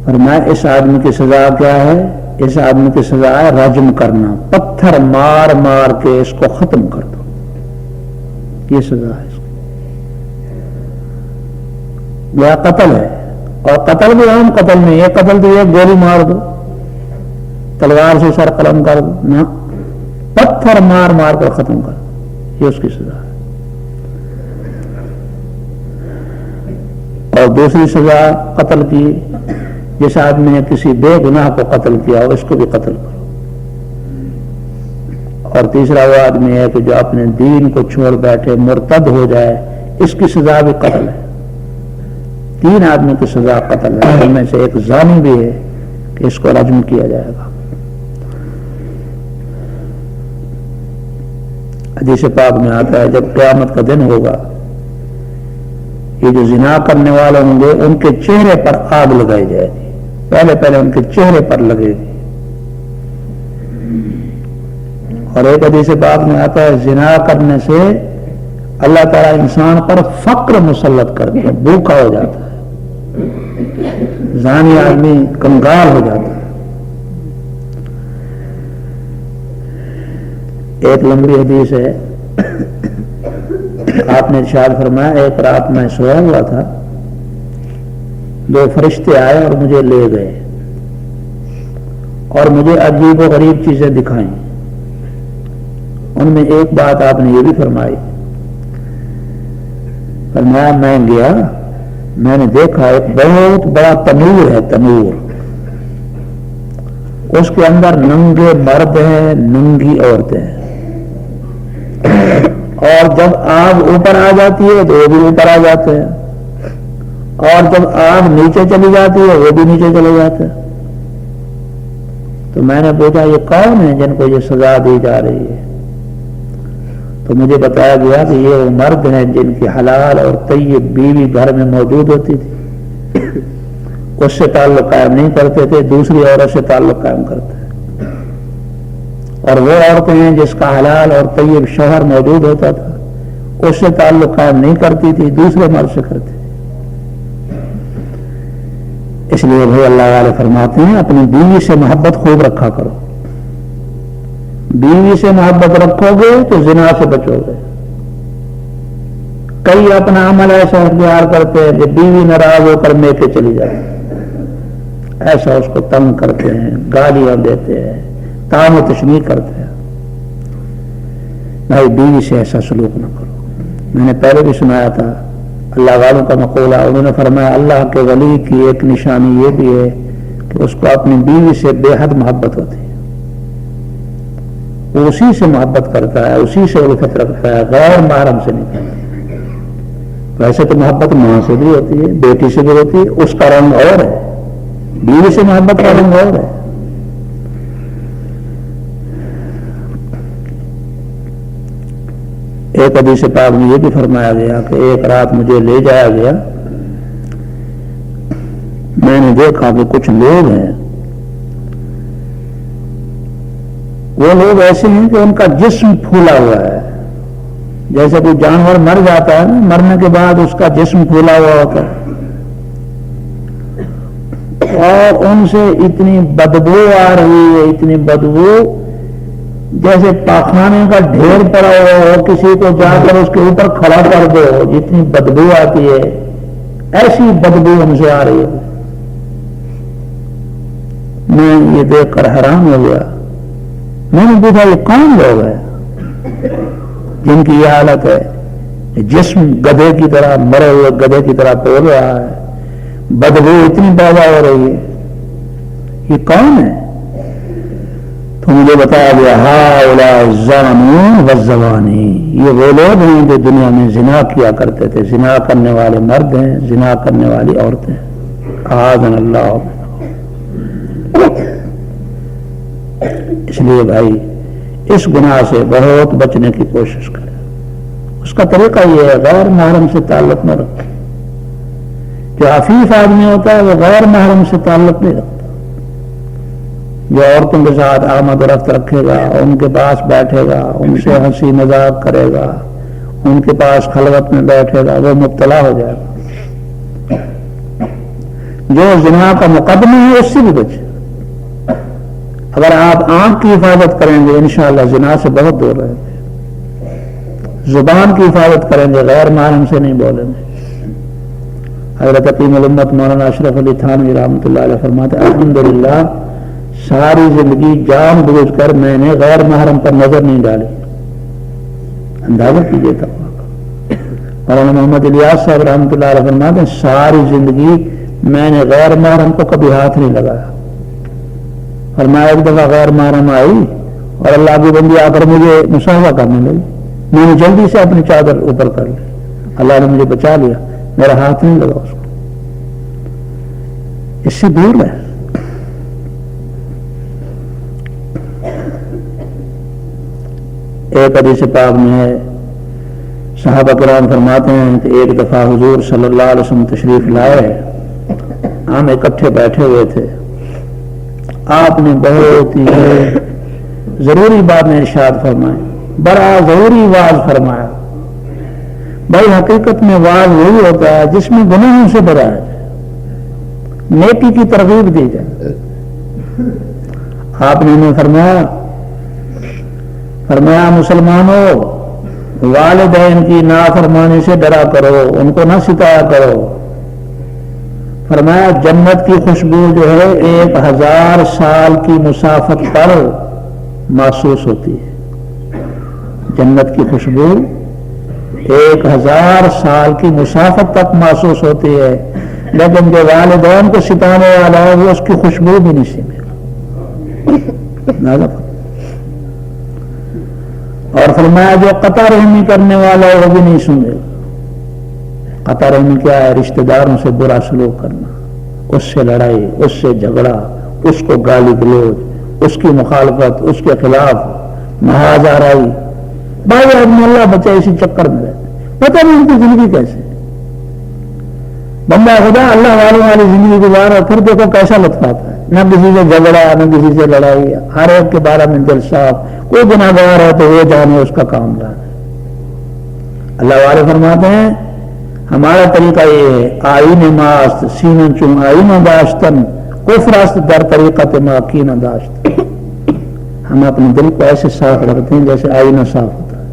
فرمایا اس آدمی کی سزا کیا ہے؟ اس آدمی کی سزا ہے رجم کرنا، پتھر مار مار کے اس کو ختم کر دو، یہ سزا ہے اس کو۔ یہ قتل ہے، اور قتل بھی عام قتل نہیں ہے، قتل تو یہ گولی مار دو، تلوار سے سر قلم کر دو، نہ، پتھر مار مار کر ختم کر دو، یہ اس کی سزا ہے۔ اور دوسری سزا قتل کی، جس آدمی نے کسی بے گناہ کو قتل کیا ہو اس کو بھی قتل کرو۔ اور تیسرا وہ آدمی ہے کہ جو اپنے دین کو چھوڑ بیٹھے مرتد ہو جائے، اس کی سزا بھی قتل ہے۔ 3 آدمی کی سزا قتل ہے، ان میں سے ایک زانی بھی ہے کہ اس کو رجم کیا جائے گا۔ حدیث پاک میں آتا ہے جب قیامت کا دن ہوگا، یہ جو زنا کرنے والے ہوں گے ان کے چہرے پر آگ لگائی جائے گی، پہلے ان کے چہرے پر لگے گی۔ اور ایک حدیث پاک میں آتا ہے زنا کرنے سے اللہ تعالیٰ انسان پر فقر مسلط کر کے بھوکا ہو جاتا ہے، زانی آدمی کنگال ہو جاتا ہے۔ ایک لمبی حدیث ہے، آپ نے ارشاد فرمایا ایک رات میں سویا ہوا تھا، 2 فرشتے آئے اور مجھے لے گئے اور مجھے عجیب و غریب چیزیں دکھائیں۔ ان میں ایک بات آپ نے یہ بھی فرمائی، فرمایا میں گیا، میں نے دیکھا ایک بہت بڑا تنور ہے، تنور، اس کے اندر ننگے مرد ہیں، ننگی عورتیں ہیں، اور جب آگ اوپر آ جاتی ہے تو وہ بھی اوپر آ جاتے ہیں، اور جب آگ نیچے چلی جاتی ہے وہ بھی نیچے چلے جاتے ہیں۔ تو میں نے پوچھا یہ کون ہے جن کو یہ سزا دی جا رہی ہے؟ تو مجھے بتایا گیا کہ یہ وہ مرد ہیں جن کی حلال اور طیب بیوی گھر میں موجود ہوتی تھی، اس سے تعلق قائم نہیں کرتے تھے، دوسری عورت سے تعلق قائم کرتے ہیں۔ اور وہ عورتیں ہیں جس کا حلال اور طیب شوہر موجود ہوتا تھا، اس سے تعلق قائم نہیں کرتی تھی، دوسرے مرد سے کرتی تھی۔ اس لیے بھائی اللہ والے فرماتے ہیں اپنی بیوی سے محبت خوب رکھا کرو، بیوی سے محبت رکھو گے تو زنا سے بچو گے۔ کئی اپنا عمل ایسا اختیار کرتے ہیں کہ بیوی ناراض ہو کر میکے چلی جائے، ایسا اس کو تنگ کرتے ہیں، گالیاں دیتے ہیں، تام و تشمیع کرتے ہیں۔ بھائی بیوی سے ایسا سلوک نہ کرو۔ میں نے پہلے بھی سنایا تھا اللہ والوں کا مقولہ، انہوں نے فرمایا اللہ کے ولی کی ایک نشانی یہ بھی ہے کہ اس کو اپنی بیوی سے بے حد محبت ہوتی ہے، وہ اسی سے محبت کرتا ہے، اسی سے الفت رکھتا ہے، غیر محرم سے نہیں کرتا۔ ویسے تو محبت ماں سے بھی ہوتی ہے، بیٹی سے بھی ہوتی ہے، اس کا رنگ اور ہے، بیوی سے محبت کا رنگ اور ہے۔ ایک حدیث پاک میں یہ بھی فرمایا گیا کہ ایک رات مجھے لے جایا گیا، میں نے دیکھا کہ کچھ لوگ ہیں، وہ لوگ ایسے ہیں کہ ان کا جسم پھولا ہوا ہے، جیسے کوئی جانور مر جاتا ہے نا، مرنے کے بعد اس کا جسم پھولا ہوا ہوتا ہے، اور ان سے اتنی بدبو آ رہی ہے، اتنی بدبو جیسے پاخانے کا ڈھیر پڑا ہوا ہو، کسی کو جا کر اس کے اوپر کھڑا کر دو، جتنی بدبو آتی ہے ایسی بدبو ان سے آ رہی ہے۔ میں یہ دیکھ کر حیران ہو گیا، میں نے پوچھا یہ کون لوگ ہیں جن کی یہ حالت ہے، جسم گدھے کی طرح، مرے ہوئے گدھے کی طرح پھول رہا ہے، بدبو اتنی پیدا ہو رہی ہے، یہ کون ہے؟ تو مجھے بتایا گیا ہؤلاء الزانون والزوانی، یہ وہ لوگ ہیں جو دنیا میں زنا کیا کرتے تھے، زنا کرنے والے مرد ہیں، زنا کرنے والی عورتیں ہیں، اعاذنا اللہ۔ اس لیے بھائی اس گناہ سے بہت بچنے کی کوشش کریں۔ اس کا طریقہ یہ ہے غیر محرم سے تعلق نہ رکھیں۔ جو عفیف آدمی ہوتا ہے وہ غیر محرم سے تعلق نہیں رکھتا، جو عورتوں کے ساتھ آمد و رفت رکھے گا، ان کے پاس بیٹھے گا، ان سے ہنسی مذاق کرے گا، ان کے پاس خلوت میں بیٹھے گا، وہ مبتلا ہو جائے گا۔ جو زنا کا مقدمہ ہے اس سے بھی بچے. اگر آپ آنکھ کی حفاظت کریں گے انشاءاللہ زنا سے بہت دور رہیں گے. زبان کی حفاظت کریں گے غیر محرم سے نہیں بولیں گے. حضرت حکیم الامت مولانا اشرف علی تھانوی رحمۃ اللہ علیہ فرماتے ہیں الحمدللہ ساری زندگی جان بوجھ کر میں نے غیر محرم پر نظر نہیں ڈالی. اندازہ کیجیے تقویٰ کا. مولانا محمد الیاس صاحب رحمۃ اللہ علیہ فرماتے ہیں ساری زندگی میں نے غیر محرم کو کبھی ہاتھ نہیں لگایا. فرمایا ایک دفعہ غیر محرم آئی اور اللہ کی بندی آ کر مجھے مصافحہ کرنے لگی. میں نے جلدی سے اپنی چادر اوپر کر لی. اللہ نے مجھے بچا لیا. میرا ہاتھ نہیں لگا اس کو. اس سے دور ہے. ایک حدیث پاک میں ہے صحابہ کرام فرماتے ہیں کہ ایک دفعہ حضور صلی اللہ علیہ وسلم تشریف لائے. ہم اکٹھے بیٹھے ہوئے تھے. آپ نے بہت ہی ضروری بات میں ارشاد فرمائی. بڑا ضروری واز فرمایا. بھائی حقیقت میں واز وہی ہوتا ہے جس میں گناہوں سے ڈرایا جائے, نیکی کی ترغیب دی جائے. آپ نے فرمایا مسلمانوں والدین کی نافرمانی سے ڈرا کرو, ان کو نہ ستایا کرو. فرمایا جنت کی خوشبو جو ہے 1000 سال کی مسافت پر محسوس ہوتی ہے. جنت کی خوشبو 1000 سال کی مسافت تک محسوس ہوتی ہے, لیکن جو والدین کو ستانے والا ہے وہ اس کی خوشبو بھی نہیں سنے گا. اور فرمایا جو قطع رحمی کرنے والا ہے وہ بھی نہیں سنے گا. قطع رحمی کیا ہے؟ رشتہ داروں سے برا سلوک کرنا, اس سے لڑائی, اس سے جھگڑا, اس کو گالی گلوچ, اس کی مخالفت, اس کے خلاف محاذ آرائی. بھائی آدمی اللہ بچے اسی چکر میں رہتے, پتہ نہیں ان کی زندگی کیسے. بندہ خدا اللہ والوں والی زندگی گزارا, پھر دیکھو کیسا لطفاتا ہے. نہ کسی سے جھگڑا, نہ کسی سے لڑائی, ہر ایک کے بارے میں دل صاف. کوئی گناہگار ہے تو وہ جانے اس کا کام لانا. اللہ والے فرماتے ہیں ہمارا طریقہ یہ ہے آئین ماست سینن چون آئین داشتن کفرست در طریقت ماکین داشت. ہم اپنے دل کو ایسے صاف رکھتے ہیں جیسے آئینہ صاف ہوتا ہے,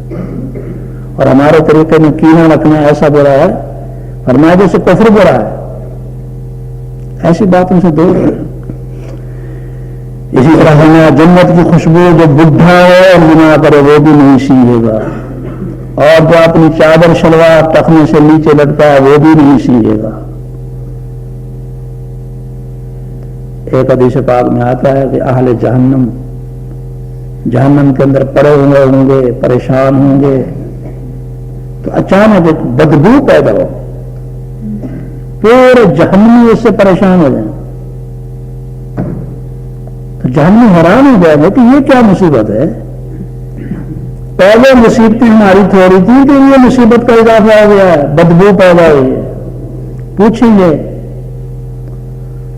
اور ہمارے طریقے میں کینہ رکھنا ایسا برا ہے فرمایا جیسے کفر برا ہے. ایسی باتوں سے دور ہے. اسی طرح ہمیں جنت کی خوشبو جو بڈھا ہے اور گناہ کرے وہ بھی نہیں سیگے گا, اور جو اپنی چادر شلوار ٹخنے سے نیچے لٹکا ہے وہ بھی نہیں سیگے گا. ایک حدیث پاک میں آتا ہے کہ اہل جہنم کے اندر پڑے ہوئے ہوں گے, پریشان ہوں گے, تو اچانک ایک بدبو پیدا ہو, پورے جہنمی اس سے پریشان ہو جائیں. تو جہنمی حیران ہو جائیں گے کہ یہ کیا مصیبت ہے. پہلے مصیبتیں ہماری تھوڑی تھی کہ یہ مصیبت کا اضافہ ہو گیا ہے, بدبو پیدا ہوئی ہے. پوچھیں گے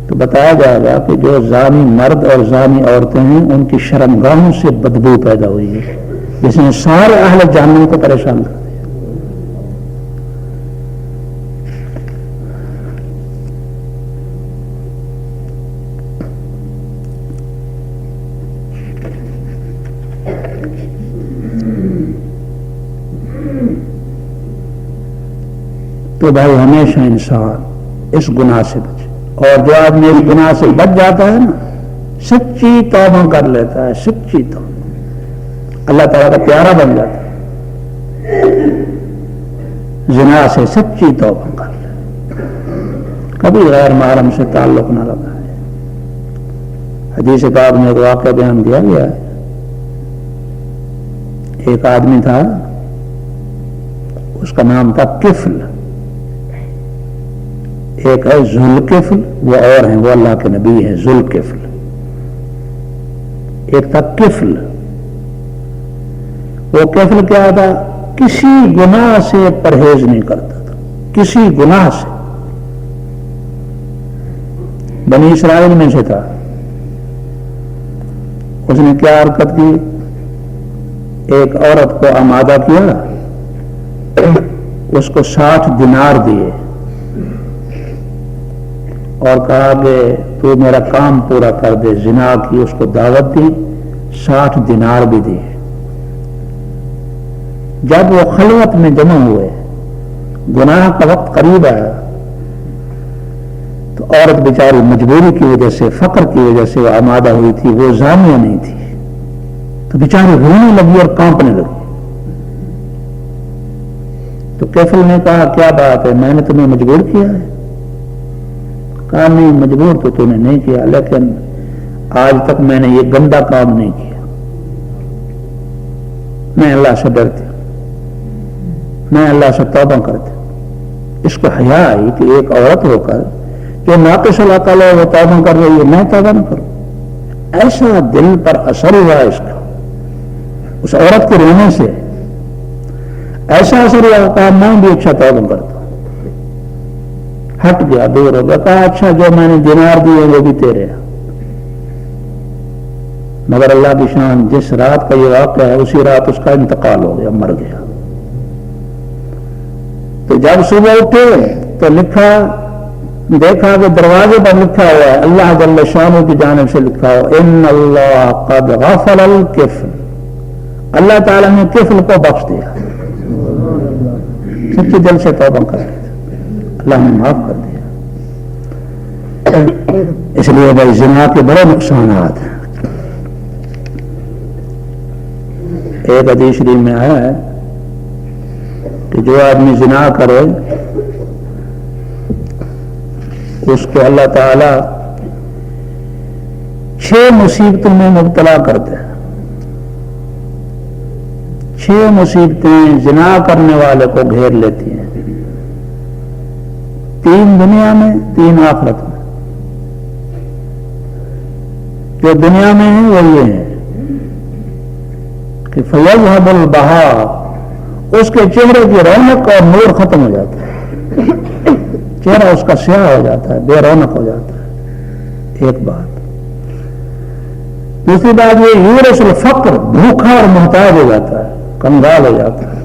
تو بتایا جائے گا کہ جو زانی مرد اور زانی عورتیں ہیں ان کی شرمگاہوں سے بدبو پیدا ہوئی ہے, جس نے سارے اہل جہنم کو پریشان کر دیا. تو بھائی ہمیشہ انسان اس گناہ سے بچے, اور جو آدمی اس گناہ سے بچ جاتا ہے نا, سچی توبہ کر لیتا ہے, سچی توبہ, اللہ تعالیٰ کا پیارا بن جاتا ہے. زنا سے سچی توبہ کر لے, کبھی غیر محرم سے تعلق نہ لگائے. حدیث پاک میں ایک واقعہ بیان دیا گیا ہے. ایک آدمی تھا, اس کا نام تھا کفل. ایک ہے ذوالکفل, وہ اور ہیں, وہ اللہ کے نبی ہیں ذوالکفل. ایک تھا کفل. وہ کفل کیا تھا؟ کسی گناہ سے پرہیز نہیں کرتا تھا, کسی گناہ سے. بنی اسرائیل میں سے تھا. اس نے کیا حرکت کی؟ ایک عورت کو آمادہ کیا, اس کو 60 دینار دیے, اور کہا کہ تو میرا کام پورا کر دے. زنا کی اس کو دعوت دی, 60 دینار بھی دی. جب وہ خلوت میں جمع ہوئے, گناہ کا وقت قریب آیا, تو عورت بیچاری مجبوری کی وجہ سے, فقر کی وجہ سے وہ آمادہ ہوئی تھی, وہ زانیہ نہیں تھی, تو بیچاری رونے لگی اور کانپنے لگی. تو کیفل نے کہا کیا بات ہے, میں نے تمہیں مجبور کیا ہے؟ کہا نہیں, مجبور تو تم نے نہیں کیا, لیکن آج تک میں نے یہ گندا کام نہیں کیا. میں اللہ سے ڈرتی ہوں, میں اللہ سے توبہ کرتی ہوں. اس کو حیا آئی کہ ایک عورت ہو کر جو ناقص العقل ہے وہ توبہ کر رہی ہے, میں توبہ نہ کروں. ایسا دل پر اثر ہوا اس کا, اس عورت کے رونے سے ایسا اثر ہوا, کہا میں بھی اچھا توبہ کرتا ہوں. ہٹ گیا, دور ہو گیا. کہا اچھا جو میں نے دینار دیے وہ بھی تیرے ہیں. مگر اللہ کی شان, جس رات کا یہ واقعہ ہے اسی رات اس کا انتقال ہو گیا, مر گیا. تو جب صبح اٹھے تو لکھا, دیکھا کہ دروازے پر لکھا ہوا ہے, اللہ جل شانہ کی جانب سے لکھا ہوا, ان اللہ قد غفر الکفل, اللہ تعالیٰ نے کفل کو بخش دیا. سچے دل سے توبہ کر دیا, اللہ نے معاف کر دیا. اس لیے بھائی زنا کے بڑے نقصانات ہیں. ایک حدیث شریف میں آیا ہے کہ جو آدمی زنا کرے اس کو اللہ تعالی 6 مصیبتوں میں مبتلا کرتے ہیں. 6 مصیبتیں زنا کرنے والے کو گھیر لیتی ہیں, 3 دنیا میں 3 آخرت میں. جو دنیا میں ہے وہ یہ ہے کہ فیضھب البہاء, اس کے چہرے کی رونق اور نور ختم ہو جاتا ہے, چہرہ اس کا سیاہ ہو جاتا ہے, بے رونق ہو جاتا ہے. ایک بات. دوسری بات یہ یورث الفقر, بھوکھا اور محتاج ہو جاتا ہے, کنگال ہو جاتا ہے.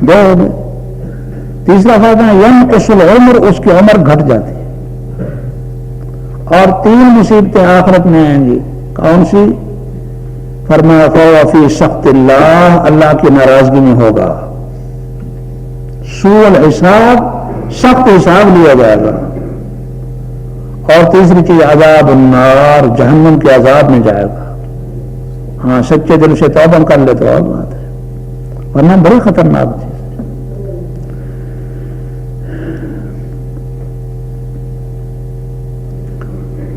2. تیسرا فائدہ ینقص العمر, اس کی عمر گھٹ جاتی ہے. اور 3 مصیبتیں آخرت میں آئیں گی. کون سی؟ فرمایا فَهُوَ فِي سَخْطِ اللَّهِ, اللہ کی ناراضگی میں ہوگا. سوء الحساب, سخت حساب لیا جائے گا. اور تیسری چیز عذاب النار, جہنم کے عذاب میں جائے گا. ہاں سچے دل سے توبہ کر لے تو اور بات ہے, ورنہ بڑی خطرناک چیز.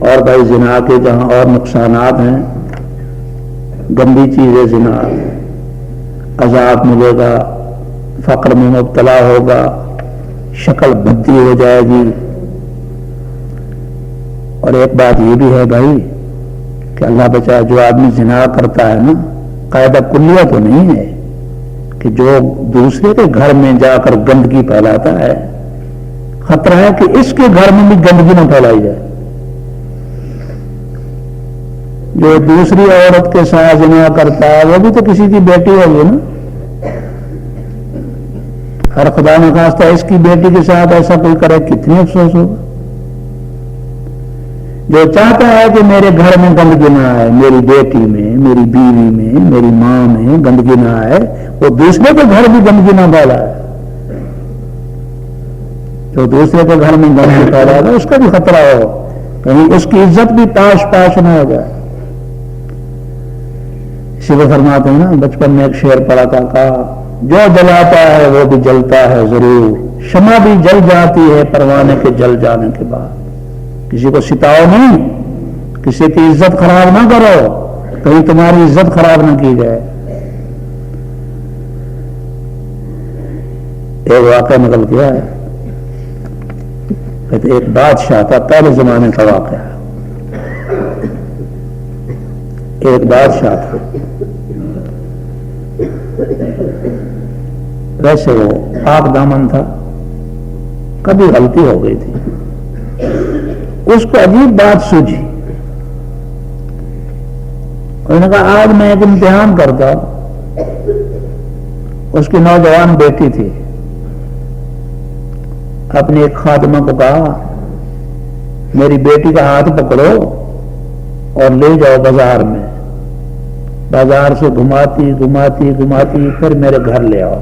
اور بھائی زنا کے جہاں اور نقصانات ہیں, گندی چیزیں زنا, عذاب ملے گا, فقر میں مبتلا ہوگا, شکل بھدی ہو جائے گی. اور ایک بات یہ بھی ہے بھائی کہ اللہ بچائے, جو آدمی زنا کرتا ہے نا, قاعدہ کلیہ تو نہیں ہے کہ جو دوسرے کے گھر میں جا کر گندگی پھیلاتا ہے, خطرہ ہے کہ اس کے گھر میں بھی گندگی نہ پھیلائی جائے. جو دوسری عورت کے ساتھ زنا کرتا ہے وہ بھی تو کسی کی بیٹی ہوگی نا, ہر خدا نے خواستہ اس کی بیٹی کے ساتھ ایسا کوئی کرے, کتنی افسوس ہوگا. جو چاہتا ہے کہ میرے گھر میں گندگی نہ آئے, میری بیٹی میں, میری بیوی میں, میری ماں میں گندگی نہ آئے, وہ دوسرے کے گھر بھی گندگی نہ پھیلائے. جو دوسرے کے گھر میں گندگی پھیلائے گا اس کا بھی خطرہ ہو, کہیں اس کی عزت بھی پاش پاش نہ ہو جائے. اسی کو فرماتے ہیں نا, بچپن میں ایک شعر پڑھا تھا, کہا جو جلاتا ہے وہ بھی جلتا ہے ضرور, شمع بھی جل جاتی ہے پروانے کے جل جانے کے بعد. کسی کو ستاؤ نہیں, کسی کی عزت خراب نہ کرو, کہیں تمہاری عزت خراب نہ کی جائے. ایک واقعہ نکل گیا ہے, ایک بادشاہ تھا, پہلے زمانے کا واقعہ ہے. ایک بادشاہ تھا, ویسے وہ پاک دامن تھا, کبھی غلطی ہو گئی تھی. اس کو عجیب بات سوجھی, انہوں نے کہا آج میں ایک امتحان کرتا. اس کی نوجوان بیٹی تھی, اپنی ایک خادمہ کو کہا میری بیٹی کا ہاتھ پکڑو اور لے جاؤ بازار میں، بازار سے گھماتی گھماتی گھماتی پھر میرے گھر لے آؤ،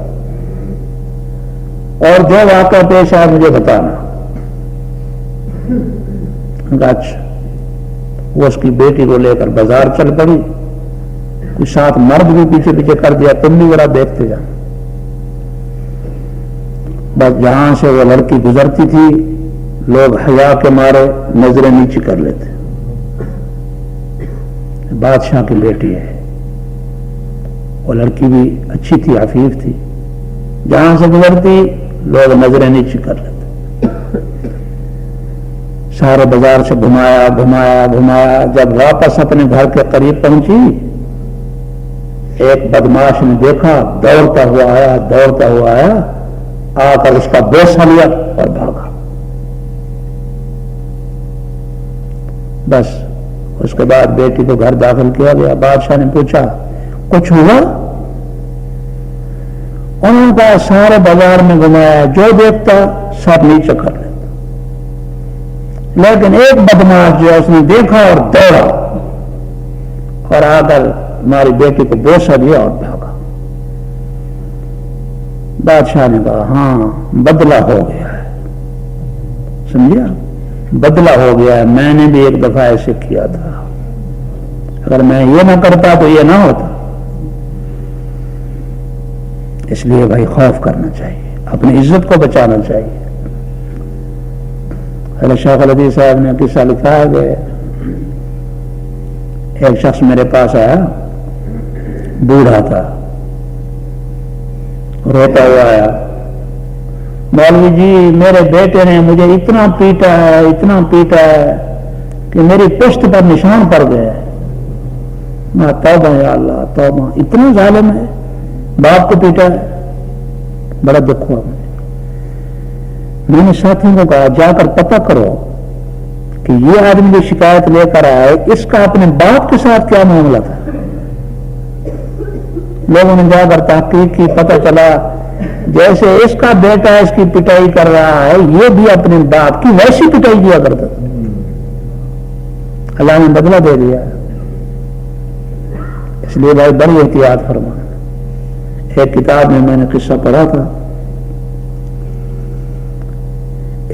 اور جو واقعہ پیش آئے مجھے بتانا۔ اچھا، وہ اس کی بیٹی کو لے کر بازار چل پڑی، کوئی ساتھ مرد بھی پیچھے پیچھے کر دیا، تم بھی ذرا دیکھتے جا۔ بس جہاں سے وہ لڑکی گزرتی تھی لوگ حیا کے مارے نظریں نیچی کر لیتے، بادشاہ کی بیٹی ہے، وہ لڑکی بھی اچھی تھی، عفیف تھی، جہاں سے گزرتی لوگ نظریں نیچی کر لیتے۔ سارے بازار سے گھمایا گھمایا گھمایا، جب واپس اپنے گھر کے قریب پہنچی، ایک بدماش نے دیکھا، دوڑتا ہوا آیا، آ کر اس کا بوسہ لیا اور بھاگا۔ بس اس کے بعد بیٹی کو گھر داخل کیا گیا۔ بادشاہ نے پوچھا کچھ ہوا؟ انہوں نے کہا سارے بازار میں گھمایا، جو دیکھتا سب نیچے کر لیتا، لیکن ایک بدماش جو اس نے دیکھا اور دوڑا اور آ کر ہماری بیٹی کو بوسہ دیا اور بھاگا۔ بادشاہ نے کہا ہاں بدلہ ہو گیا ہے، سمجھا، بدلہ ہو گیا ہے، میں نے بھی ایک دفعہ ایسے کیا تھا، اگر میں یہ نہ کرتا تو یہ نہ ہوتا۔ اس لیے بھائی خوف کرنا چاہیے، اپنی عزت کو بچانا چاہیے۔ شیخ الحدیث صاحب نے قصہ لکھا ہے کہ ایک شخص میرے پاس آیا، بوڑھا تھا، روتا ہوا آیا، مولوی جی میرے بیٹے نے مجھے اتنا پیٹا ہے کہ میری پشت پر نشان پڑ گئے۔ میں توبہ یا اللہ توبہ، اتنا ظالم ہے، باپ کو پیٹا ہے، بڑا دکھ ہوا۔ میں نے ساتھیوں کو کہا جا کر پتہ کرو کہ یہ آدمی جو شکایت لے کر آئے اس کا اپنے باپ کے ساتھ کیا معاملہ تھا۔ لوگوں نے جا کر تحقیق کی، پتہ چلا جیسے اس کا بیٹا اس کی پٹائی کر رہا ہے یہ بھی اپنے باپ کی ویسی پٹائی کیا کرتا تھا۔ اللہ نے بدلہ دے دیا، اس لیے بھائی بڑی احتیاط فرمانا۔ ایک کتاب میں نے قصہ پڑھا تھا،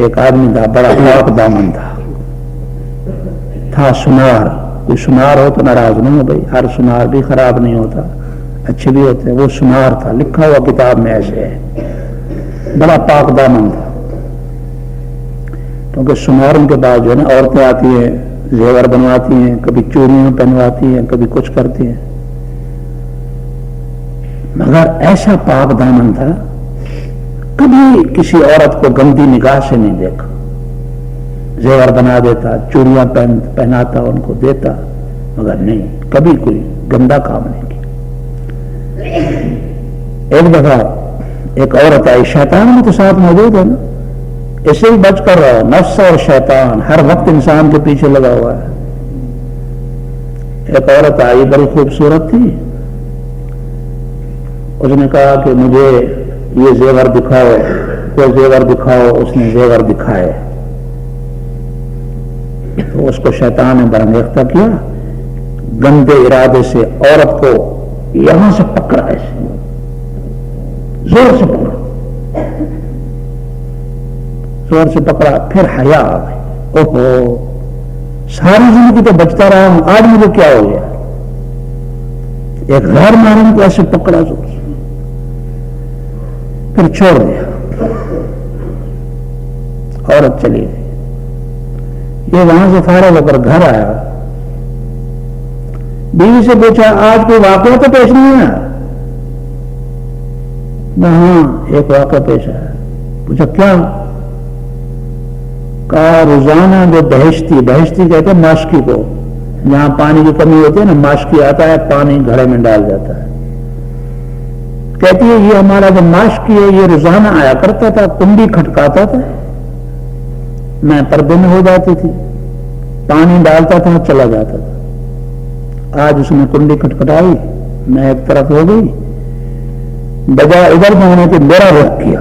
ایک آدمی تھا بڑا پاک دامن تھا سنار، کوئی سنار ہو تو ناراض نہیں ہو بھائی، ہر سنار بھی خراب نہیں ہوتا، اچھے بھی ہوتے ہیں، وہ سنار تھا، لکھا ہوا کتاب میں ایسے ہے، بڑا پاک دامن تھا۔ کیونکہ سناروں کے بعد جو ہے نا عورتیں آتی ہیں، زیور بنواتی ہیں، کبھی چوڑیاں پہنواتی ہیں، کبھی کچھ کرتی ہیں، مگر ایسا پاک دامن تھا کبھی کسی عورت کو گندی نگاہ سے نہیں دیکھا، زیور بنا دیتا، چوڑیاں پہناتا، ان کو دیتا، مگر نہیں کبھی کوئی گندا کام نہیں کیا۔ ایک دفعہ ایک عورت آئی، شیطان میں تو ساتھ موجود ہے نا، اسے بھی بچ کر رہا، نفس اور شیطان ہر وقت انسان کے پیچھے لگا ہوا ہے۔ ایک عورت آئی، بڑی خوبصورت تھی، اس نے کہا کہ مجھے یہ زیور دکھاؤ، وہ زیور دکھاؤ، اس نے زیور دکھائے، تو اس کو شیطان نے برانگیختہ کیا، گندے ارادے سے عورت کو یہاں سے پکڑا، ایسے زور سے پکڑا، پھر حیا آ گئی، اوہو ساری زندگی تو بچتا رہا ہوں، آج مجھے کیا ہو گیا؟ ایک غیر محرم کو ایسے پکڑا زور سے، پھر چھوڑ دیا، عورت چلی گئی۔ یہ وہاں سے فارغ ہو کر گھر آیا، بیوی سے پوچھا آج کوئی واقعہ تو پیش نہیں ہے؟ ہاں ایک واقعہ پیش آیا۔ پوچھا کیا؟ کہا روزانہ جو بہشتی کہتے ہیں ماشکی کو، جہاں پانی کی کمی ہوتی ہے نا، ماشکی آتا ہے، پانی گھڑے میں ڈال جاتا ہے، کہتی ہے یہ ہمارا جو ماشکی ہے یہ روزانہ آیا کرتا تھا، کنڈی کھٹکاتا تھا، میں پردے میں ہو جاتی تھی، پانی ڈالتا تھا چلا جاتا تھا۔ آج اس نے کنڈی کھٹکھٹائی، میں ایک طرف ہو گئی، بجائے ادھر ہونے کے میرا رخ کیا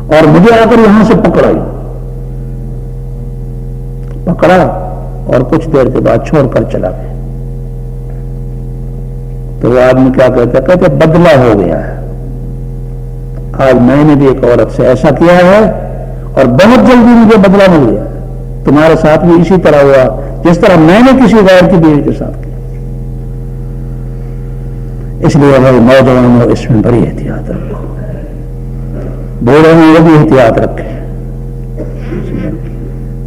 اور مجھے آ کر یہاں سے پکڑائی، پکڑا اور کچھ دیر کے بعد چھوڑ کر چلا گیا. تو وہ آدمی کیا کہتا ہے؟ کہتے بدلہ ہو گیا ہے. آج میں نے بھی ایک عورت سے ایسا کیا ہے اور بہت جلدی مجھے بدلہ مل گیا. تمہارے ساتھ بھی اسی طرح ہوا جس طرح میں نے کسی غیر کی بیوی کے ساتھ کیا. اس لیے اگر نوجوان ہو اس میں بڑی احتیاط رکھو. بوڑھے میں وہ بھی احتیاط رکھے.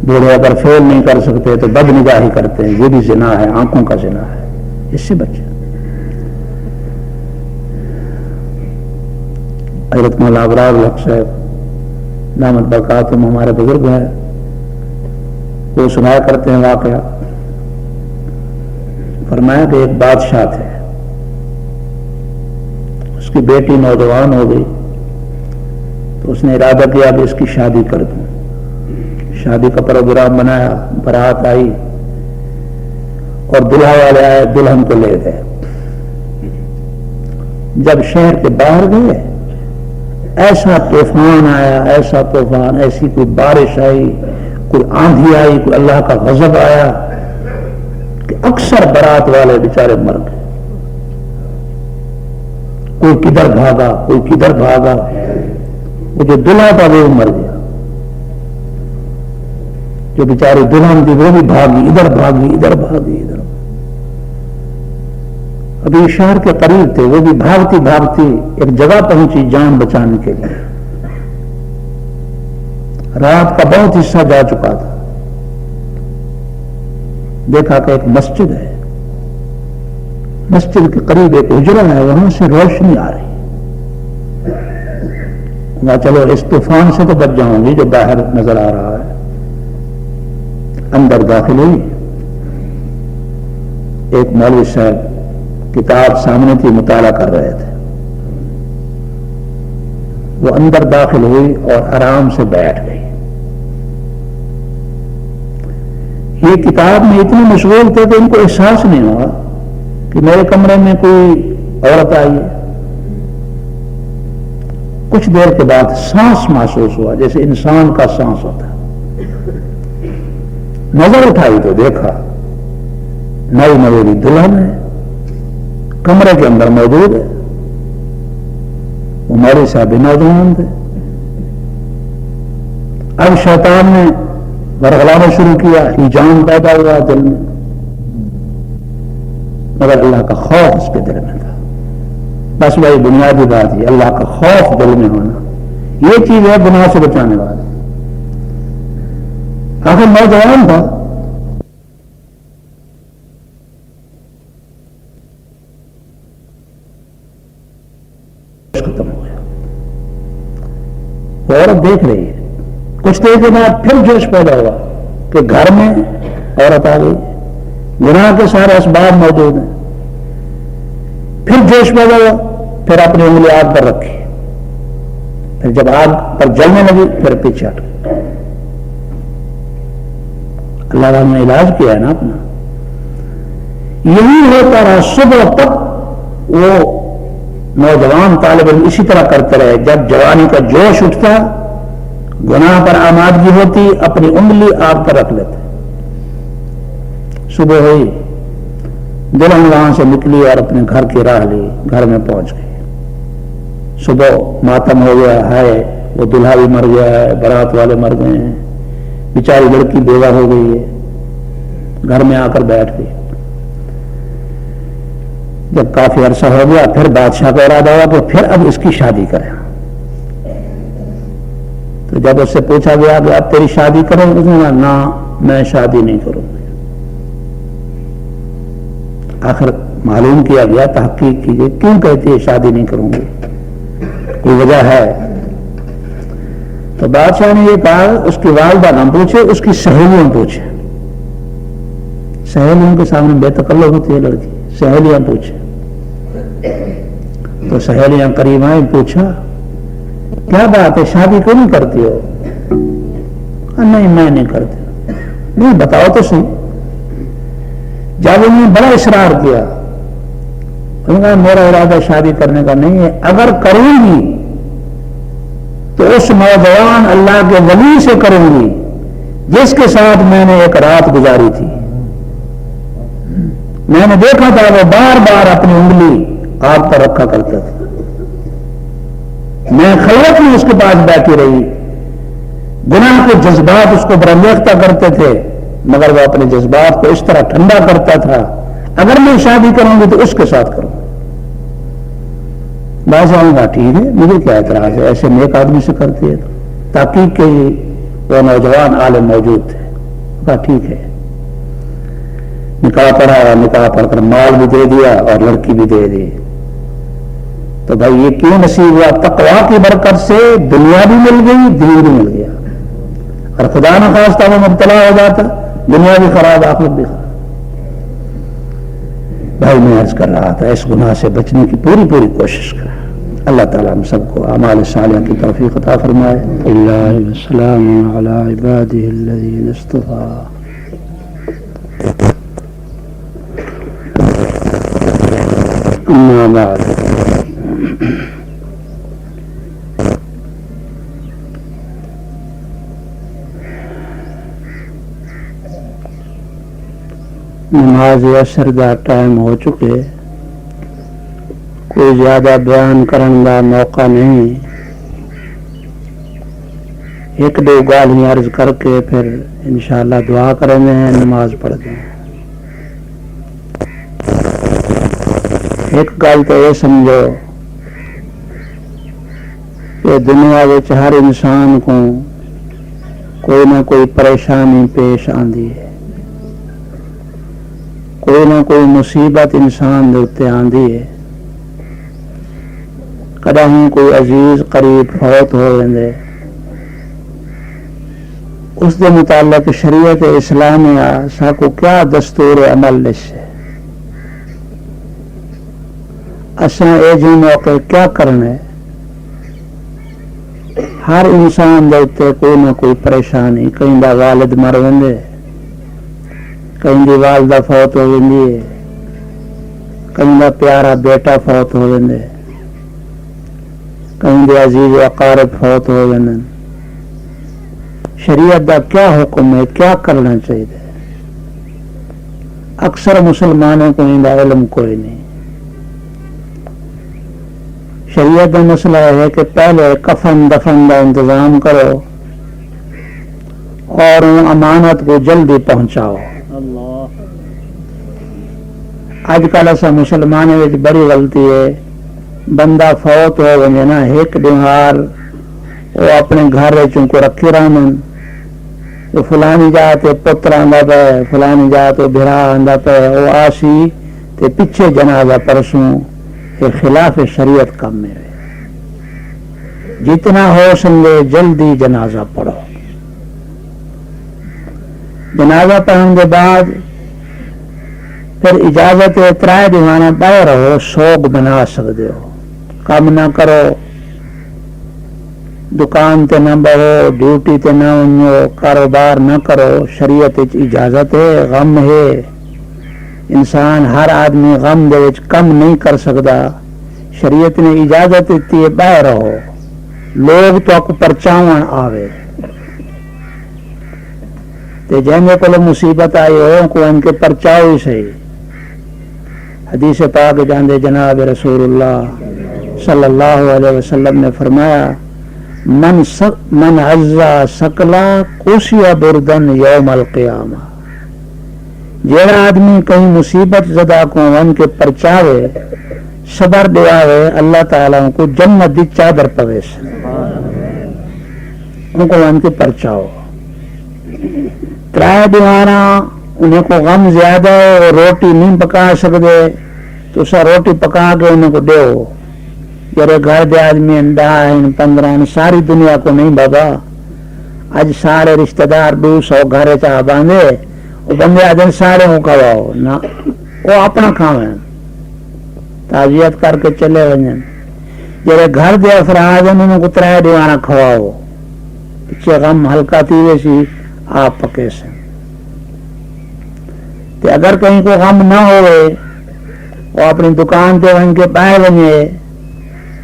بوڑھے اگر فیل نہیں کر سکتے تو بد نگاہی کرتے ہیں. یہ بھی زنا ہے، آنکھوں کا زنا ہے. اس سے بچے. حضرت مولانا ابرار الحق صاحب دامت برکاتہم ہمارے بزرگ ہیں، وہ سنایا کرتے ہیں واقعہ. فرمایا کہ ایک بادشاہ تھے، اس کی بیٹی نوجوان ہو گئی تو اس نے ارادہ کیا کہ اس کی شادی کر دوں. شادی کا پروگرام بنایا، بارات آئی اور دلہا والے آئے، دلہن کو لے گئے. جب شہر کے باہر گئے ایسا طوفان آیا، ایسا طوفان، ایسی کوئی بارش آئی، کوئی آندھی آئی، کوئی اللہ کا غضب آیا کہ اکثر بارات والے بیچارے مر گئے. کوئی کدھر بھاگا، کوئی کدھر بھاگا. وہ جو دلہا تھا وہ مر گیا. جو بیچاری دلہن تھی وہ بھی بھاگی، ادھر بھاگی، ادھر بھاگی، ادھر. ابھی شہر کے قریب تھے، وہ بھی بھاگتی بھاگتی ایک جگہ پہنچی جان بچانے کے لیے. رات کا بہت حصہ جا چکا تھا. دیکھا کہ ایک مسجد ہے، مسجد کے قریب ایک اجڑا ہے، وہاں سے روشنی آ رہی. چلو اس طوفان سے تو بچ جاؤں گی جو باہر نظر آ رہا ہے. اندر داخل ہوئی. ایک مولوی صاحب کتاب سامنے تھی، مطالعہ کر رہے تھے. وہ اندر داخل ہوئی اور آرام سے بیٹھ گئی. یہ کتاب میں اتنے مشغول تھے کہ ان کو احساس نہیں ہوا کہ میرے کمرے میں کوئی عورت آئی ہے. کچھ دیر کے بعد سانس محسوس ہوا جیسے انسان کا سانس ہوتا ہے. نظر اٹھائی تو دیکھا نئی نویلی دلہن ہے، کمرے کے اندر موجود ہے. وہ مولوی صاحب بھی نوجوان تھے. اب شیطان نے ورغلانا شروع کیا، ایجان پیدا ہوا دل میں، مگر اللہ کا خوف اس کے دل میں تھا. بس وہی بنیادی بات ہے، اللہ کا خوف دل میں ہونا، یہ چیز ہے گناہ سے بچانے والی. آخر نوجوان تھا، ختم ہو گیا. وہ عورت دیکھ رہی ہے. کچھ دیر کے بعد پھر جوش پیدا ہوا کہ گھر میں عورت آ گئی، گناہ کے سارے اسباب موجود ہیں. پھر جوش پیدا ہوا، پھر اپنی انگلی آگ پر رکھی. پھر جب آگ پر جلنے لگی پھر پیچھے ہٹ گئی. اللہ تعالیٰ نے علاج کیا ہے نا اپنا. یہی ہوتا رہا صبح تک. وہ نوجوان طالب علم اسی طرح کرتے رہے. جب جوانی کا جوش اٹھتا، گناہ پر آمادگی ہوتی، اپنی انگلی آگ پر رکھ لیتے. صبح ہوئی، دلہن وہاں سے نکلی اور اپنے گھر کی راہ لی، گھر میں پہنچ گئی. صبح ماتم ہو گیا ہے، وہ دلہا بھی مر گیا ہے، بارات والے مر گئے ہیں، بیچاری لڑکی بیوہ ہو گئی ہے. گھر میں آ کر بیٹھ گئی. جب کافی عرصہ ہو گیا پھر بادشاہ کا ارادہ ہوا کہ پھر اب اس کی شادی کریں. تو جب اس سے پوچھا گیا کہ اب تیری شادی کریں، اس نے کہا نہ، میں شادی نہیں کروں گی. آخر معلوم کیا گیا، تحقیق کی گئی کیوں کہتی ہے شادی نہیں کروں گی، کوئی وجہ ہے. تو بادشاہ نے یہ کہا اس کی والدہ نہ پوچھے، اس کی سہیلیاں پوچھے. سہیلیوں کے سامنے بے تکلف ہوتی ہے لڑکی، سہیلیاں پوچھے. تو سہیلیاں قریب آئیں، پوچھا کیا بات ہے، شادی کیوں نہیں کرتی ہو؟ نہیں میں نہیں کرتی. نہیں بتاؤ تو صحیح. جب انہوں نے بڑا اصرار کیا، انہوں نے کہا میرا ارادہ شادی کرنے کا نہیں ہے، اگر کروں گی تو اس نوجوان اللہ کے ولی سے کروں گی جس کے ساتھ میں نے ایک رات گزاری تھی، میں نے دیکھا تھا وہ بار بار اپنی انگلی آگ پر رکھا کرتا تھا، میں خلوت میں اس کے پاس بیٹھی رہی، گناہ کے جذبات اس کو برانگیختہ کرتے تھے، مگر وہ اپنے جذبات کو اس طرح ٹھنڈا کرتا تھا، اگر میں شادی کروں گی تو اس کے ساتھ کروں۔ بعض آؤں گا ٹھیک ہے، مجھے کیا اعتراض ہے، ایسے نیک آدمی سے کرتی ہے تو تحقیق کے ہی وہ نوجوان عالم موجود تھے، کہا ٹھیک ہے، نکاح پڑھا اور نکاح پڑھ کر مال بھی دے دیا اور لڑکی بھی دے دی، تو بھائی یہ کیوں نصیب ہوا؟ تقویٰ کی برکت سے دنیا بھی مل گئی، دین بھی مل گیا، اور خدا نہ خواستہ وہ مبتلا ہو جاتا، دنیا بھی خراب آخرت بھی خراب۔ بھائی میں عرض کر رہا تھا اس گناہ سے بچنے کی پوری کوشش کریں، اللہ تعالیٰ ہم سب کو اعمال صالحہ کی توفیق عطا فرمائے۔ اللہ والسلام علی عبادہ الذین اصطفیٰ۔ اما بعد، نماز عصر دا ٹائم ہو چکے، کوئی زیادہ بیان کرنے کا موقع نہیں، ایک دو گالیاں عرض کر کے پھر انشاءاللہ دعا کریں گے، نماز پڑھ دیں۔ ایک گل تو یہ سمجھو کہ دنیا وچ ہر انسان کو کوئی نہ کوئی پریشانی پیش آندی ہے، کوئی نہ کوئی مصیبت انسان دے اتے آندی ہے، کدیں کوئی عزیز قریب فوت ہو جاندے، اس دے متعلق شریعت اسلامیہ ساکو کیا دستور عمل ہے، اساں اے جو موقع کیا کرنا ہے؟ ہر انسان دے اتے کوئی نہ کوئی پریشانی، کہیں دا والد مر ویندے، کہیں دی والدہ فوت ہو جاندی ہے، کہیں دا پیارا بیٹا فوت ہو جاندے، کہیں دے عزیز و اقارب فوت ہو جاندے۔ شریعت دا کیا حکم ہے، کیا کرنا چاہیے؟ اکثر مسلمانوں کو ان دا علم کوئی نہیں۔ شریعت کا مسئلہ ہے کہ پہلے کفن دفن کا انتظام کرو اور امانت کو جلدی پہنچاؤ۔ اج کل ایسا مسلمان بڑی غلطی ہے، بندہ فوت ہو گئے نا ایک بہار وہ اپنے گھر کو رکھی رہن، تو فلانی جاتے پتر آندا پہ، فلانی جاتے بھرا آندا پہ، وہ آسی تے پیچھے جنازہ پرسوں، یہ خلاف شریعت کام ہے۔ جتنا ہو سکے جلدی جنازہ پڑھو، جنازہ پڑھنے کے بعد پھر اجازت ترائے دیوانا پائے رہو، سوگ بنا سکتے ہو، کام نہ کرو، دکان تے نہ بہو، ڈیوٹی تے نہ ونجو، کاروبار نہ کرو، شریعت اجازت ہے، غم ہے، انسان ہر آدمی غم دے وچ کم نہیں کر سکتا، شریعت نے اجازت دیتی ہے باہر رہو، لوگ تو آپ پرچاون آوے تے جنہیں کو مصیبت آئی ہو کو ان کے پرچاؤ ہی صحیح۔ حدیث پاک جاندے جناب رسول اللہ صلی اللہ علیہ وسلم نے فرمایا من عزا سکلا کوشیا بردن یوم القیامہ، جیڑا آدمی کہیں مصیبت زدہ کو ان کے پرچاوے صبر دیاوے، اللہ تعالیٰ کو جنت دی چادر پویس ان کو ان کے پرچاؤ۔ ترائے دیوانا انہیں کو غم زیادہ ہے، روٹی نہیں پکا سکتے تو سا روٹی پکا کے انہیں کو دیو، جرے گھر دے آدمی 10 15 ساری دنیا کو نہیں بابا، اج سارے رشتہ دار 200 گھر چاہ باندھے، وہ بندے آدھے سارے کو کھواؤ نہ، وہ اپنا کھاویں تعزیت کر کے چلے ونجن، جرے گھر دے افراد انہوں کو ترائے دیوانا کھواؤ، پیچھے غم ہلکا تیوے سی آپ پکے سے۔ تے اگر کہیں کو غم نہ ہوئے وہ اپنی دکان تے ون کے پائے ونجے،